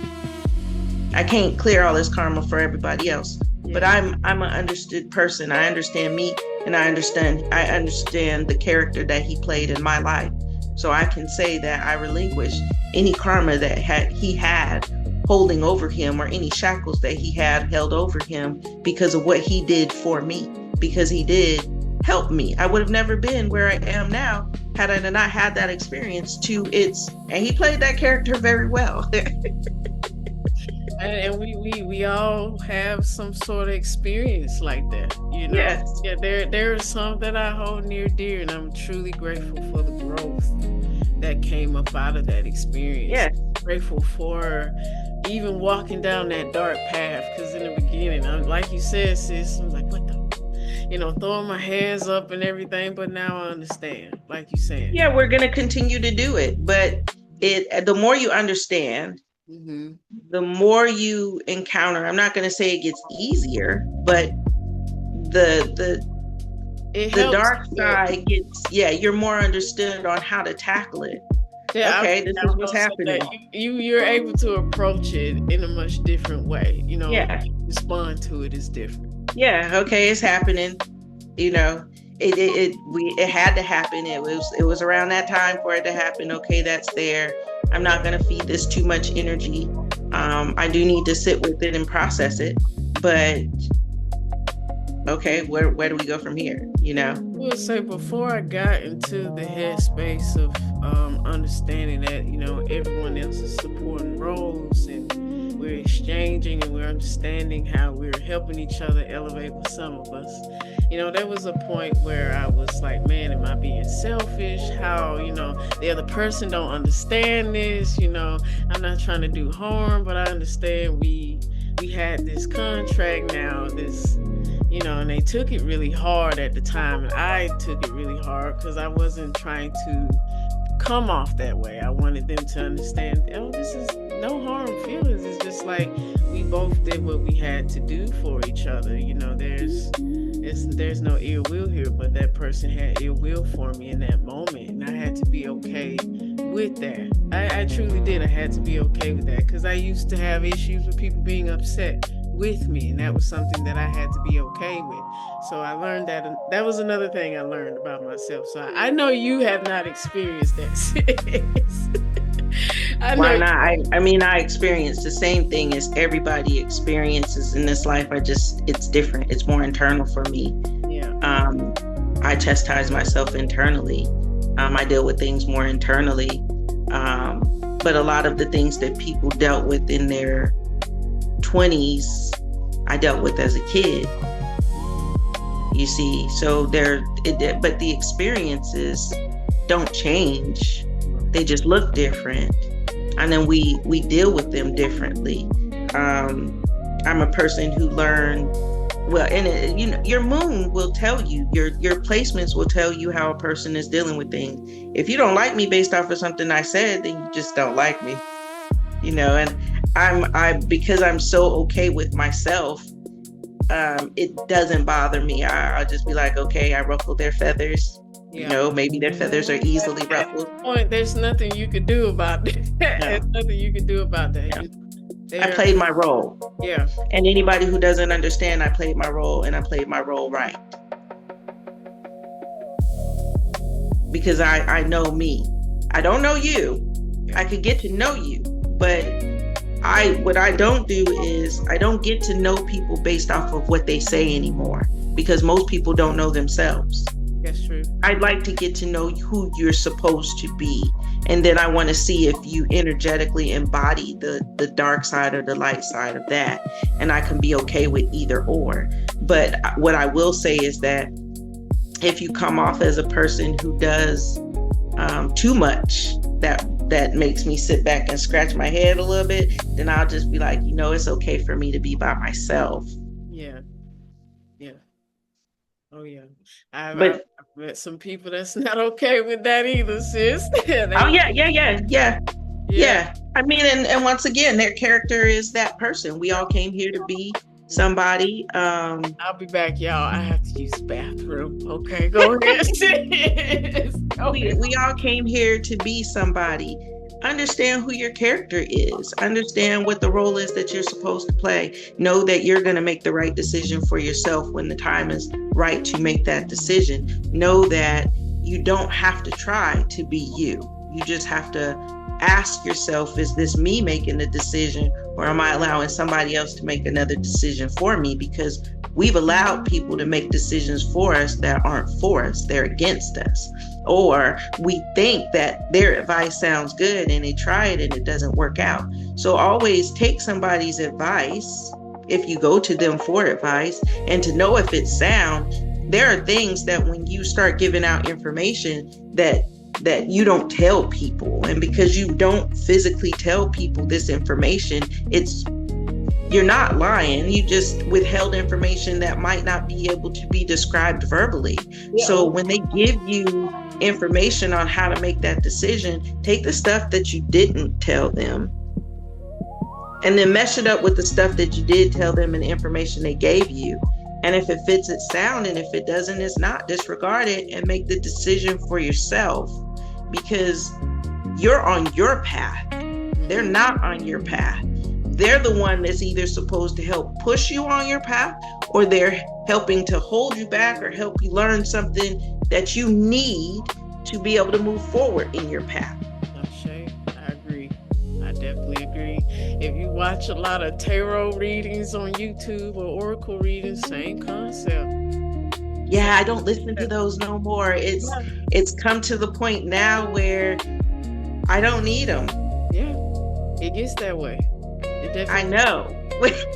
I can't clear all his karma for everybody else, but I'm an understood person. I understand me, and I understand the character that he played in my life. So I can say that I relinquish any karma that he had holding over him, or any shackles that he had held over him, because of what he did for me, because he did help me. I would have never been where I am now had I not had that experience and he played that character very well. And we all have some sort of experience like that, you know. Yes. Yeah, there are some that I hold near dear, and I'm truly grateful for the growth that came up out of that experience. Yes. Grateful for even walking down that dark path, because in the beginning, like you said, sis, I'm like, what the, you know, throwing my hands up and everything, but now I understand, like you said. Yeah, we're going to continue to do it, but the more you understand, mm-hmm. the more you encounter, I'm not going to say it gets easier, but the dark side gets, you're more understood on how to tackle it. Yeah, okay, this is what's happening. You're able to approach it in a much different way. You know, respond to it is different. Yeah, okay, it's happening. You know, it had to happen. It was around that time for it to happen. Okay, that's there. I'm not going to feed this too much energy. I do need to sit with it and process it. But okay, where do we go from here? You know? I will say, before I got into the headspace of understanding that, you know, everyone else is supporting roles, and we're exchanging, and we're understanding how we're helping each other elevate with some of us. You know, there was a point where I was like, man, am I being selfish? How, you know, the other person don't understand this, you know, I'm not trying to do harm, but I understand we had this contract now, this, you know, and they took it really hard at the time, and I took it really hard because I wasn't trying to come off that way. I wanted them to understand, oh, this is no harm feelings. It's just like we both did what we had to do for each other. You know, there's no ill will here, but that person had ill will for me in that moment, and I had to be okay with that. I truly did. I had to be okay with that, because I used to have issues with people being upset with me, and that was something that I had to be okay with. So I learned that was another thing I learned about myself. So I know you have not experienced that. Why not? I mean, I experienced the same thing as everybody experiences in this life. It's different. It's more internal for me. Yeah. I chastise myself internally. I deal with things more internally. But a lot of the things that people dealt with in their 20s, I dealt with as a kid. You see, so but the experiences don't change. They just look different, and then we deal with them differently. I'm a person who learned well, and you know, your moon will tell you, your placements will tell you how a person is dealing with things. If you don't like me based off of something I said, then you just don't like me. You know, and because I'm so okay with myself, it doesn't bother me. I'll just be like, okay, I ruffled their feathers. Yeah. You know, maybe their feathers are easily ruffled. Point, there's nothing you could do about it. There's nothing you could do about that. Yeah. I played my role. Yeah. And anybody who doesn't understand, I played my role, and I played my role right. Because I know me. I don't know you. I could get to know you, but What I don't do is I don't get to know people based off of what they say anymore, because most people don't know themselves. That's true. I'd like to get to know who you're supposed to be. And then I want to see if you energetically embody the dark side or the light side of that. And I can be okay with either or. But what I will say is that if you come off as a person who does too much, that makes me sit back and scratch my head a little bit, then I'll just be like, it's okay for me to be by myself. Yeah. Oh yeah. I've met some people that's not okay with that either, sis. Yeah. I mean, and once again, their character is that person. We all came here to be somebody. I'll be back, y'all. I have to use the bathroom. Okay, go ahead. Sis. We all came here to be somebody. Understand who your character is. Understand what the role is that you're supposed to play. Know that you're going to make the right decision for yourself when the time is right to make that decision. Know that you don't have to try to be you. You just have to ask yourself, is this me making the decision, or am I allowing somebody else to make another decision for me? Because we've allowed people to make decisions for us that aren't for us. They're against us. Or we think that their advice sounds good and they try it and it doesn't work out. So always take somebody's advice if you go to them for advice, and to know if it's sound. There are things that when you start giving out information that you don't tell people, and because you don't physically tell people this information, you're not lying. You just withheld information that might not be able to be described verbally. Yeah. So when they give you information on how to make that decision, take the stuff that you didn't tell them and then mesh it up with the stuff that you did tell them and the information they gave you. And if it fits, it's sound. And if it doesn't, it's not. Disregard it and make the decision for yourself, because you're on your path. They're not on your path. They're the one that's either supposed to help push you on your path, or they're helping to hold you back or help you learn something that you need to be able to move forward in your path. Shay, I agree. I definitely agree. If you watch a lot of tarot readings on YouTube or oracle readings, same concept. Yeah, I don't listen to those no more. It's come to the point now where I don't need them. Yeah, it gets that way. I know.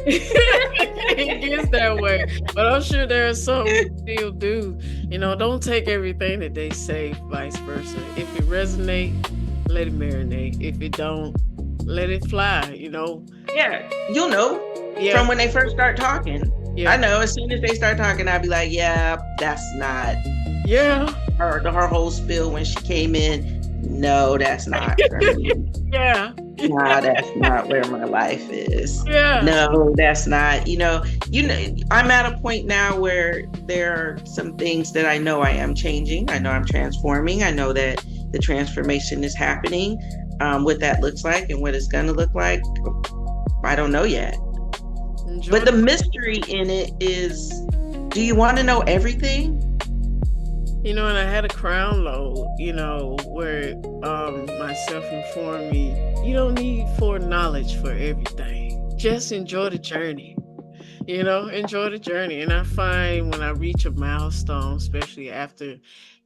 It gets that way, but I'm sure there are some who still do. Don't take everything that they say, vice versa. If it resonates, let it marinate. If it don't, let it fly. Yeah, you'll know from when they first start talking. Yeah. I know as soon as they start talking, I'll be like, yeah, that's not. Yeah. Her whole spiel when she came in. No, that's not for me. Yeah. No, that's not where my life is. Yeah. No, that's not. I'm at a point now where there are some things that I know I am changing. I know I'm transforming. I know that the transformation is happening. What that looks like and what it's going to look like, I don't know yet. But the mystery in it is, do you want to know everything? And I had a crown load, where myself informed me, you don't need knowledge for everything. Just enjoy the journey. Enjoy the journey. And I find when I reach a milestone, especially after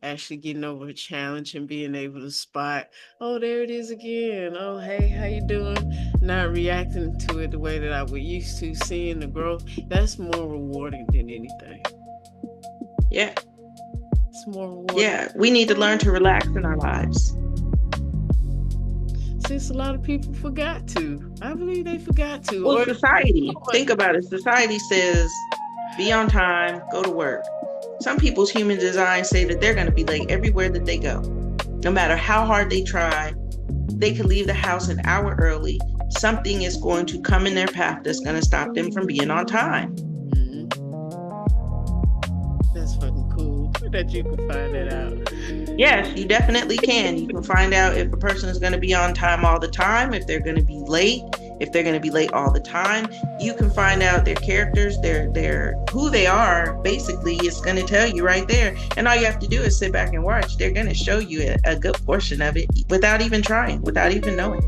actually getting over a challenge and being able to spot, oh, there it is again. Oh, hey, how you doing? Not reacting to it the way that I was used to, seeing the growth. That's more rewarding than anything. Yeah. It's more rewarding. Yeah, we need to learn to relax in our lives. Since a lot of people forgot to. I believe they forgot to. Well, society, think about it. Society says, be on time, go to work. Some people's human design say that they're going to be late everywhere that they go. No matter how hard they try, they could leave the house an hour early. Something is going to come in their path that's going to stop them from being on time. Mm-hmm. That's fucking cool that you can find that out. Yes, you definitely can. You can find out if a person is going to be on time all the time, if they're going to be late, if they're going to be late all the time. You can find out their characters, their who they are. Basically, it's going to tell you right there. And all you have to do is sit back and watch. They're going to show you a good portion of it without even trying, without even knowing.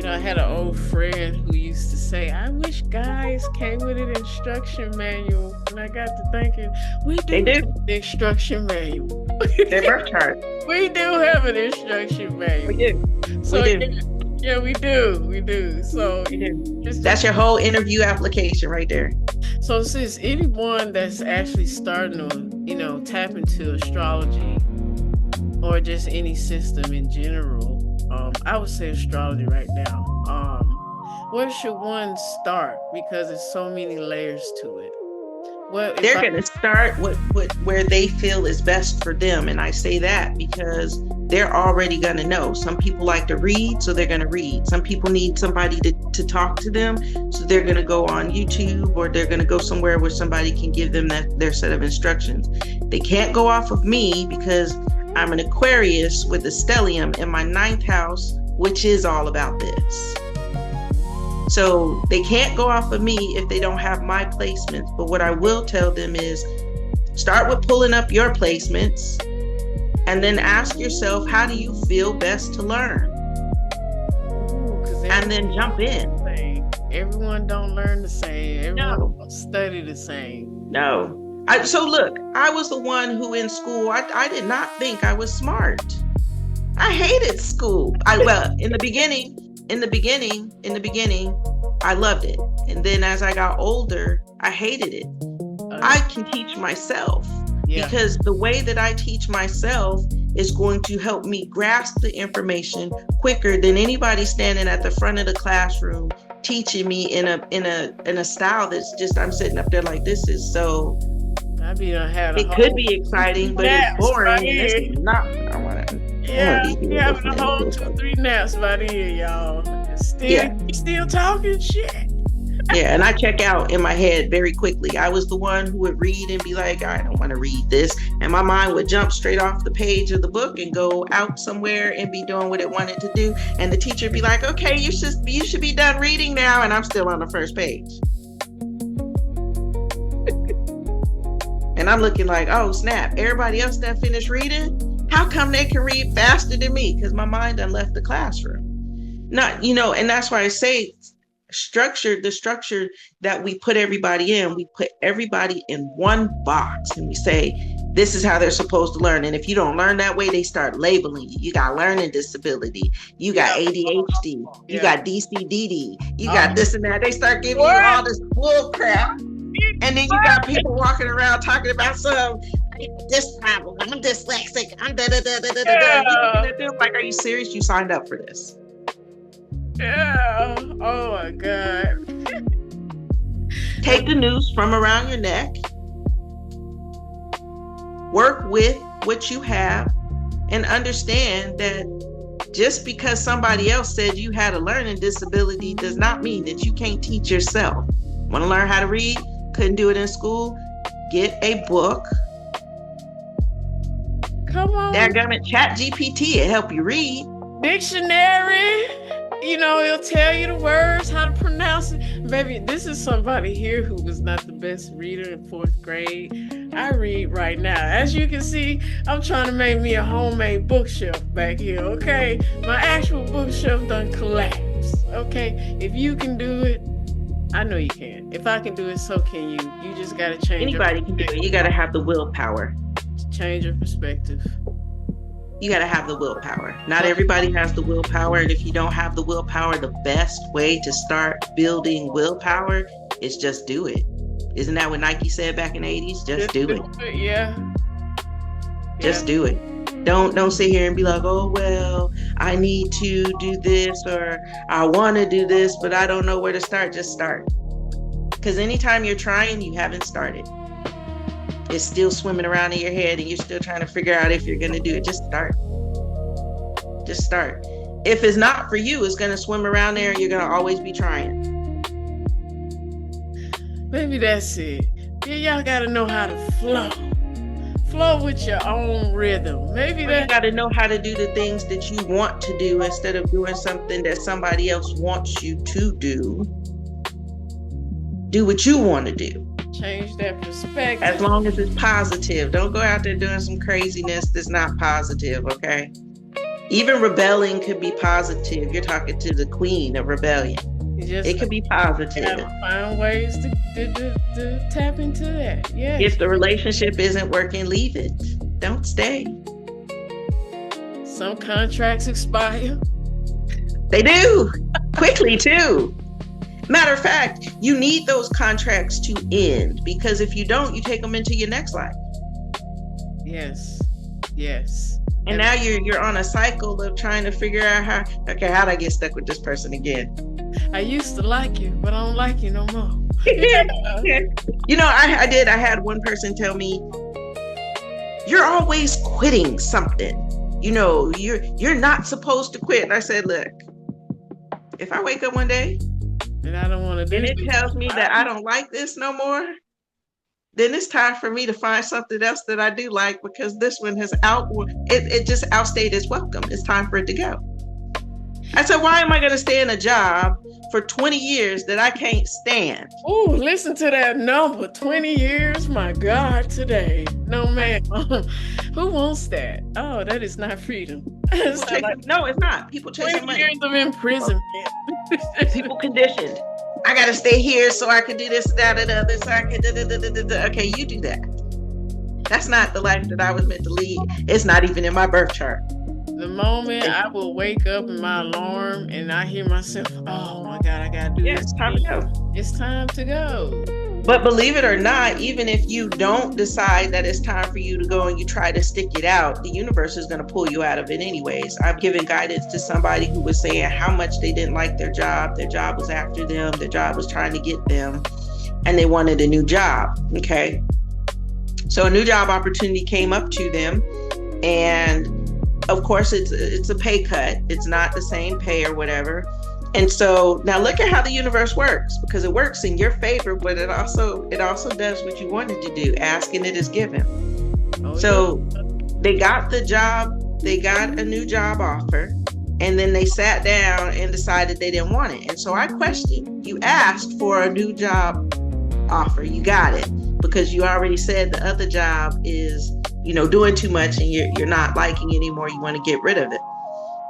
I had an old friend who used to say, I wish guys came with an instruction manual. And I got to thinking, we do They do. have an instruction manual. Their birth chart. We do have an instruction manual. We do. So, we do. Yeah, we do. We do. So We do. That's your whole interview application right there. So sis, anyone that's actually starting to, tap into astrology or just any system in general, I would say astrology right now. Where should one start? Because there's so many layers to it. Well, they're going to start with where they feel is best for them. And I say that because they're already going to know. Some people like to read, so they're going to read. Some people need somebody to talk to them, so they're going to go on YouTube, or they're going to go somewhere where somebody can give them their set of instructions. They can't go off of me because I'm an Aquarius with a stellium in my 9th house, which is all about this. So they can't go off of me if they don't have my placements. But what I will tell them is start with pulling up your placements and then ask yourself, how do you feel best to learn? And then jump in. Everyone don't learn the same. Everyone don't study the same. No. So look, I was the one who in school, I did not think I was smart. I hated school. In the beginning, I loved it. And then as I got older, I hated it. I can teach myself because the way that I teach myself is going to help me grasp the information quicker than anybody standing at the front of the classroom teaching me in a style that's just, I'm sitting up there like, this is so, it could be exciting, but it's boring. And this is not what I want to. Yeah, you having a whole 2-3 naps by the end, y'all. Still talking shit. Yeah, and I check out in my head very quickly. I was the one who would read and be like, I don't want to read this. And my mind would jump straight off the page of the book and go out somewhere and be doing what it wanted to do. And the teacher would be like, okay, you should be done reading now. And I'm still on the first page. And I'm looking like, oh, snap. Everybody else that finished reading, how come they can read faster than me? Because my mind done left the classroom. And that's why I say the structure that we put everybody in, we put everybody in one box and we say, this is how they're supposed to learn. And if you don't learn that way, they start labeling you. You got learning disability. You got ADHD. You got DCDD. You got this and that. They start giving you all this bull crap. And then you got people walking around talking about this problem. I'm dyslexic. I'm Like, are you serious? You signed up for this. Yeah. Oh my God. Take the noose from around your neck. Work with what you have and understand that just because somebody else said you had a learning disability does not mean that you can't teach yourself. Want to learn how to read? Couldn't do it in school? Get a book. Come on. Dadgummit, ChatGPT, it help you read. Dictionary. It'll tell you the words, how to pronounce it. Baby, this is somebody here who was not the best reader in 4th grade. I read right now. As you can see, I'm trying to make me a homemade bookshelf back here, okay? My actual bookshelf done collapsed, okay? If you can do it, I know you can. If I can do it, so can you. You just got to change. Anybody can do it. You got to have the willpower. Change your perspective. You got to have the willpower. Not everybody has the willpower. And if you don't have the willpower, the best way to start building willpower is just do it. Isn't that what Nike said back in the 80s? Just do it. Yeah. Just do it. Don't sit here and be like, oh, well, I need to do this, or I want to do this, but I don't know where to start. Just start. Because anytime you're trying, you haven't started. It's still swimming around in your head and you're still trying to figure out if you're going to do it. Just start. Just start. If it's not for you, it's going to swim around there and you're going to always be trying. Maybe that's it. Yeah, y'all got to know how to flow. Flow with your own rhythm. Maybe you got to know how to do the things that you want to do instead of doing something that somebody else wants you to do. Do what you want to do. Change that perspective. As long as it's positive. Don't go out there doing some craziness that's not positive, okay? Even rebelling could be positive. You're talking to the queen of rebellion. It could be positive. Find ways to tap into that. Yeah. If the relationship isn't working, leave it. Don't stay. Some contracts expire. They do. Quickly, too. Matter of fact, you need those contracts to end, because if you don't, you take them into your next life. Yes. And now you're on a cycle of trying to figure out how'd I get stuck with this person again? I used to like you, but I don't like you no more. You know, I had one person tell me, you're always quitting something. You know, you're not supposed to quit. And I said, look, if I wake up one day and I don't want to do and it tells me that I don't like this no more, then it's time for me to find something else that I do like, because this one has it just outstayed its welcome. It's time for it to go. I said, why am I going to stay in a job for 20 years that I can't stand? Oh, listen to that number, 20 years, my God, today. No, man. Who wants that? Oh, that is not freedom. No, it's not. People chasing 20 money. years of imprisonment. People conditioned. I got to stay here so I can do this, that, and the other, so I can Okay, you do that. That's not the life that I was meant to lead. It's not even in my birth chart. The moment I will wake up in my alarm and I hear myself, oh my God, I gotta do this. It's time to go. It's time to go. But believe it or not, even if you don't decide that it's time for you to go and you try to stick it out, the universe is going to pull you out of it anyways. I've given guidance to somebody who was saying how much they didn't like their job. Their job was after them. Their job was trying to get them, and they wanted a new job. Okay. So a new job opportunity came up to them, and of course it's a pay cut. It's not the same pay or whatever. And so now look at how the universe works, because it works in your favor, but it also does what you wanted to do. Asking it is given. So they got the job, they got a new job offer, and then they sat down and decided they didn't want it. And so I questioned, you asked for a new job offer, you got it, because you already said the other job is, doing too much and you're not liking it anymore, you want to get rid of it.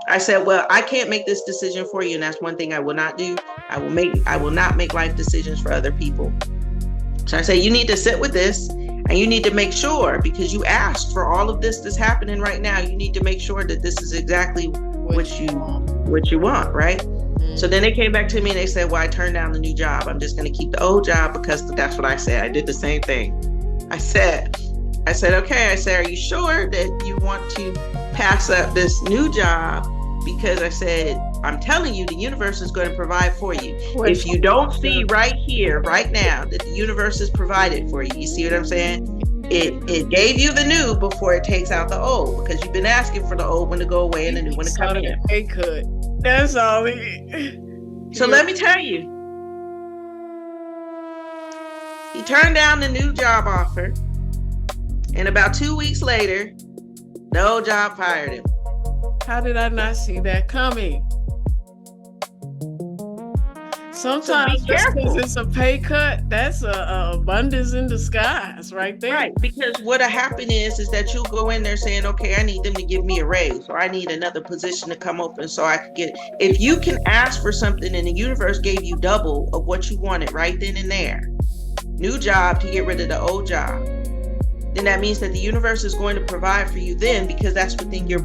I said, well, I can't make this decision for you, and that's one thing I will not do. I will not make life decisions for other people. So I say, you need to sit with this, and you need to make sure, because you asked for all of this that's happening right now, you need to make sure that this is exactly what you want, right? Mm-hmm. So then they came back to me and they said, well, I turned down the new job. I'm just going to keep the old job, because that's what I said. I did the same thing. I said, okay. I said, are you sure that you want to pass up this new job? Because I said, I'm telling you, the universe is going to provide for you. If you don't see right here, right now, that the universe is provided for you, you see what I'm saying? It gave you the new before it takes out the old, because you've been asking for the old one to go away and the new one to come in. Pay cut. That's all it. So let me tell you, he turned down the new job offer, and about 2 weeks later, the old job fired him. How did I not see that coming? Sometimes so just because it's a pay cut, that's a abundance in disguise right there. Right, because what'll happen is that you'll go in there saying, okay, I need them to give me a raise, or I need another position to come open so I can get it. If you can ask for something and the universe gave you double of what you wanted right then and there, new job to get rid of the old job, then that means that the universe is going to provide for you then, because that's within your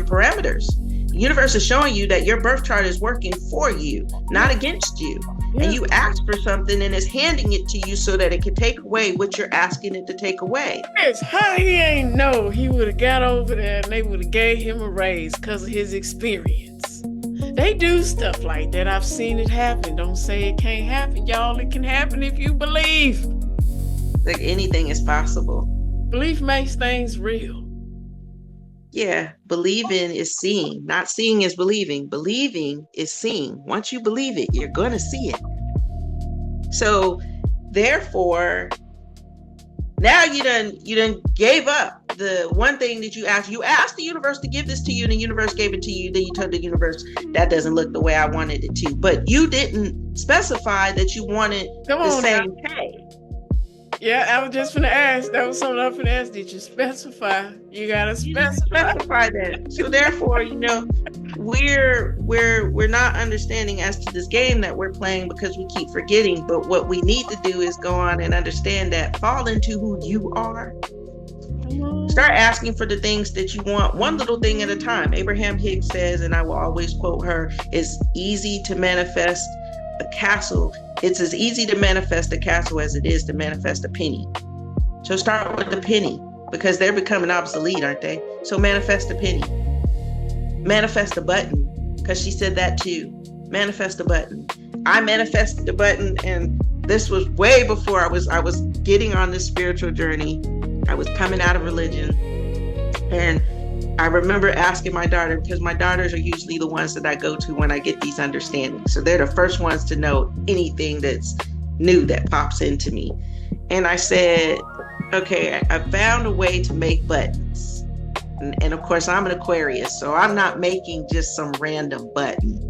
parameters. The universe is showing you that your birth chart is working for you, not against you. Yeah. And you ask for something and it's handing it to you so that it can take away what you're asking it to take away. It's how he ain't know he would have got over there and they would have gave him a raise because of his experience. They do stuff like that. I've seen it happen. Don't say it can't happen, y'all. It can happen if you believe. Like anything is possible. Belief makes things real. Yeah, believing is seeing. Not seeing is believing. Believing is seeing. Once you believe it, you're going to see it. So, therefore, now you done gave up the one thing that you asked. You asked the universe to give this to you, and the universe gave it to you. Then you told the universe, that doesn't look the way I wanted it to. But you didn't specify that you wanted the same pay. Yeah, I was just gonna ask. That was something I was gonna ask. Did you specify? You gotta You didn't specify. specify that. So therefore, we're not understanding as to this game that we're playing because we keep forgetting. But what we need to do is go on and understand that, fall into who you are. Start asking for the things that you want, one little thing at a time. Abraham Hicks says, and I will always quote her, it's easy to manifest a castle. It's as easy to manifest a castle as it is to manifest a penny. So start with the penny, because they're becoming obsolete, aren't they? So manifest a penny. Manifest a button, because she said that too. Manifest a button. I manifested the button, and this was way before I was getting on this spiritual journey. I was coming out of religion, and I remember asking my daughter, because my daughters are usually the ones that I go to when I get these understandings. So they're the first ones to know anything that's new that pops into me. And I said, okay, I found a way to make buttons. And of course, I'm an Aquarius, so I'm not making just some random button.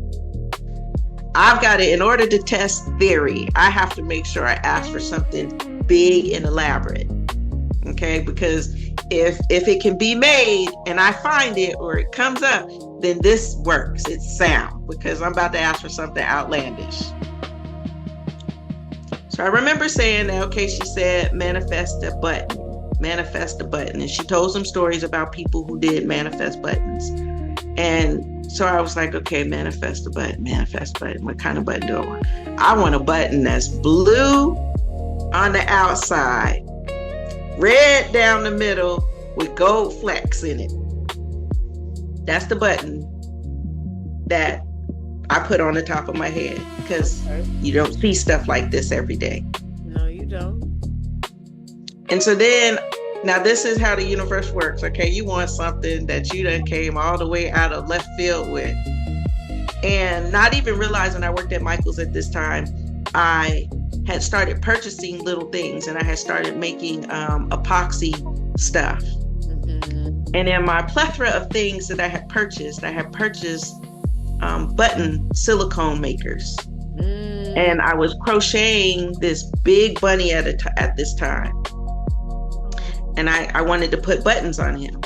I've got to, in order to test theory, I have to make sure I ask for something big and elaborate. Okay, because if it can be made and I find it or it comes up, then this works. It's sound, because I'm about to ask for something outlandish. So I remember saying that, okay, she said, manifest a button. And she told some stories about people who did manifest buttons. And so I was like, okay, manifest a button. What kind of button do I want? I want a button that's blue on the outside, red down the middle with gold flecks in it. That's the button that I put on the top of my head, because you don't see stuff like this every day. No, you don't. And so then, now this is how the universe works, okay? You want something that you done came all the way out of left field with. And not even realizing I worked at Michael's at this time, I had started purchasing little things, and I had started making epoxy stuff. Mm-hmm. And in my plethora of things that I had purchased button silicone makers. Mm. And I was crocheting this big bunny at this time. And I wanted to put buttons on him.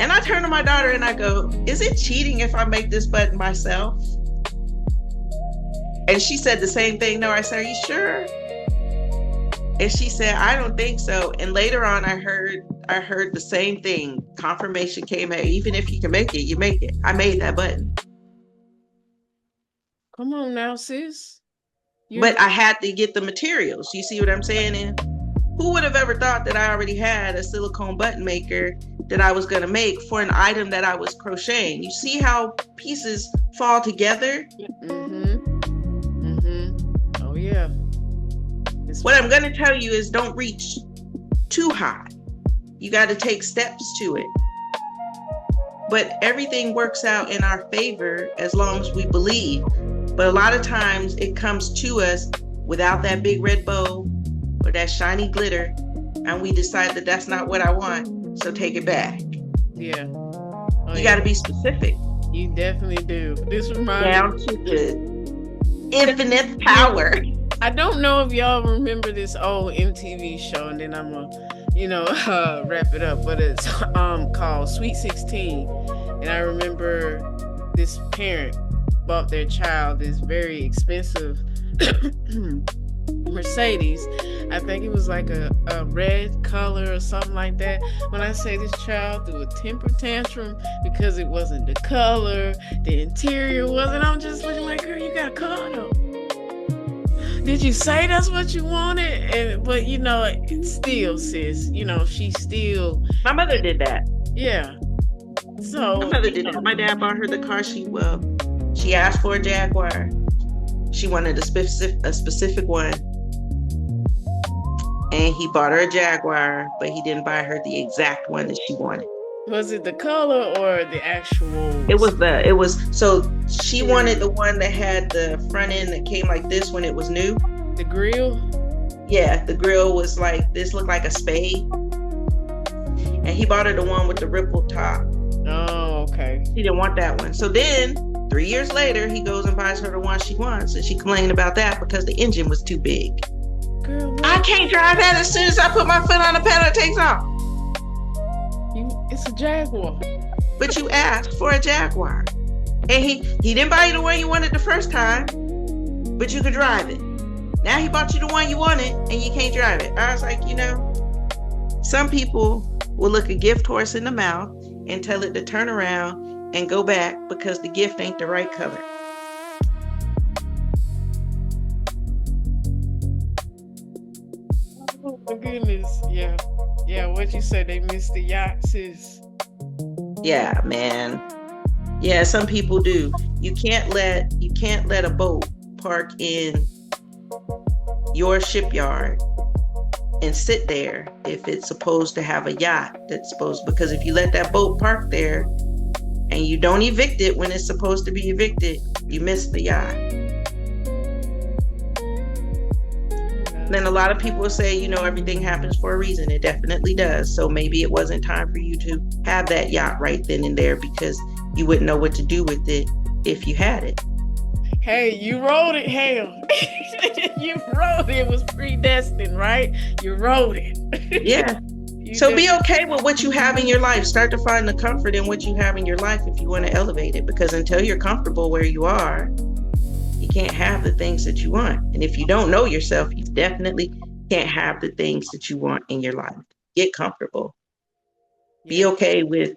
And I turned to my daughter and I go, is it cheating if I make this button myself? And she said the same thing. No, I said, are you sure? And she said, I don't think so. And later on, I heard the same thing. Confirmation came out. Even if you can make it, you make it. I made that button. Come on now, sis. But I had to get the materials. You see what I'm saying? And who would have ever thought that I already had a silicone button maker that I was going to make for an item that I was crocheting? You see how pieces fall together? Mm-hmm. Mm-hmm. Oh, yeah. What I'm going to tell you is, don't reach too high. You got to take steps to it. But everything works out in our favor as long as we believe. But a lot of times it comes to us without that big red bow or that shiny glitter, and we decide that that's not what I want, so take it back. Yeah. You got to be specific. You definitely do. This reminds me down to the infinite power. I don't know if y'all remember this old MTV show, and then I'm gonna, wrap it up. But it's called Sweet 16, and I remember this parent bought their child this very expensive Mercedes. I think it was like a red color or something like that. When I say this child threw a temper tantrum because it wasn't the color, the interior wasn't, I'm just looking like, girl, you got a car though. Did you say that's what you wanted? But it's still, sis, she still. My mother did that. Yeah. So my mother did that. My dad bought her the car. She asked for a Jaguar. She wanted a specific one. And he bought her a Jaguar, but he didn't buy her the exact one that she wanted. Was it the color or the actual? So she wanted the one that had the front end that came like this when it was new. The grill? Yeah, the grill was like this, looked like a spade. And he bought her the one with the rippled top. Oh, okay. She didn't want that one. So then 3 years later, he goes and buys her the one she wants, and she complained about that because the engine was too big. Girl, I can't drive that. As soon as I put my foot on the pedal, it takes off. It's a Jaguar. But you asked for a Jaguar. And he didn't buy you the one you wanted the first time, but you could drive it. Now he bought you the one you wanted and you can't drive it. I was like, some people will look a gift horse in the mouth and tell it to turn around and go back because the gift ain't the right color. Oh my goodness. Yeah. Yeah, what'd you say? They missed the yacht, sis. Yeah, man. Yeah, some people do. You can't let a boat park in your shipyard and sit there if it's supposed to have a yacht because if you let that boat park there and you don't evict it when it's supposed to be evicted, you miss the yacht. Then a lot of people say, everything happens for a reason. It definitely does. So maybe it wasn't time for you to have that yacht right then and there because you wouldn't know what to do with it if you had it. Hey, you wrote it, hell. You wrote it. It was predestined, right? You wrote it. Yeah. So be okay with what you have in your life. Start to find the comfort in what you have in your life if you want to elevate it. Because until you're comfortable where you are, you can't have the things that you want. And if you don't know yourself, you definitely can't have the things that you want in your life. Get comfortable. Be okay with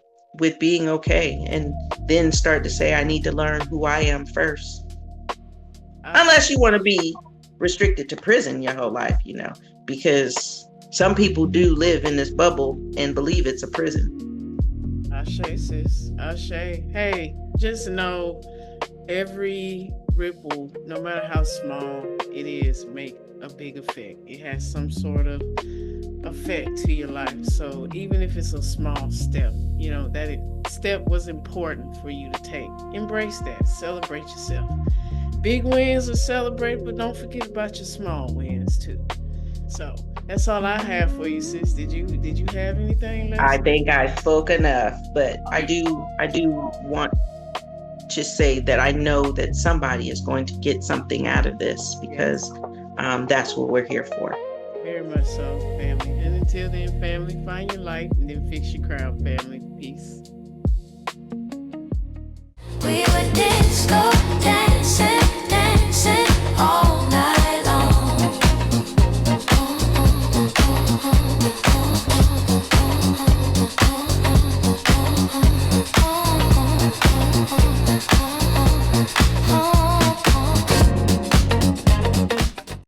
being okay. And then start to say, I need to learn who I am first. Unless you want to be restricted to prison your whole life, because some people do live in this bubble and believe it's a prison. Ashe, sis. Ashe. Hey, just know every ripple, no matter how small it is, make a big effect. It has some sort of effect to your life. So even if it's a small step, that step was important for you to take. Embrace that. Celebrate yourself. Big wins are celebrated, but don't forget about your small wins too. So that's all I have for you, sis. Did you have anything left? I think I spoke enough, but I do want to say that I know that somebody is going to get something out of this because that's what we're here for. Very much so, family. And until then, family, find your light and then fix your crown, family. Peace. We were disco.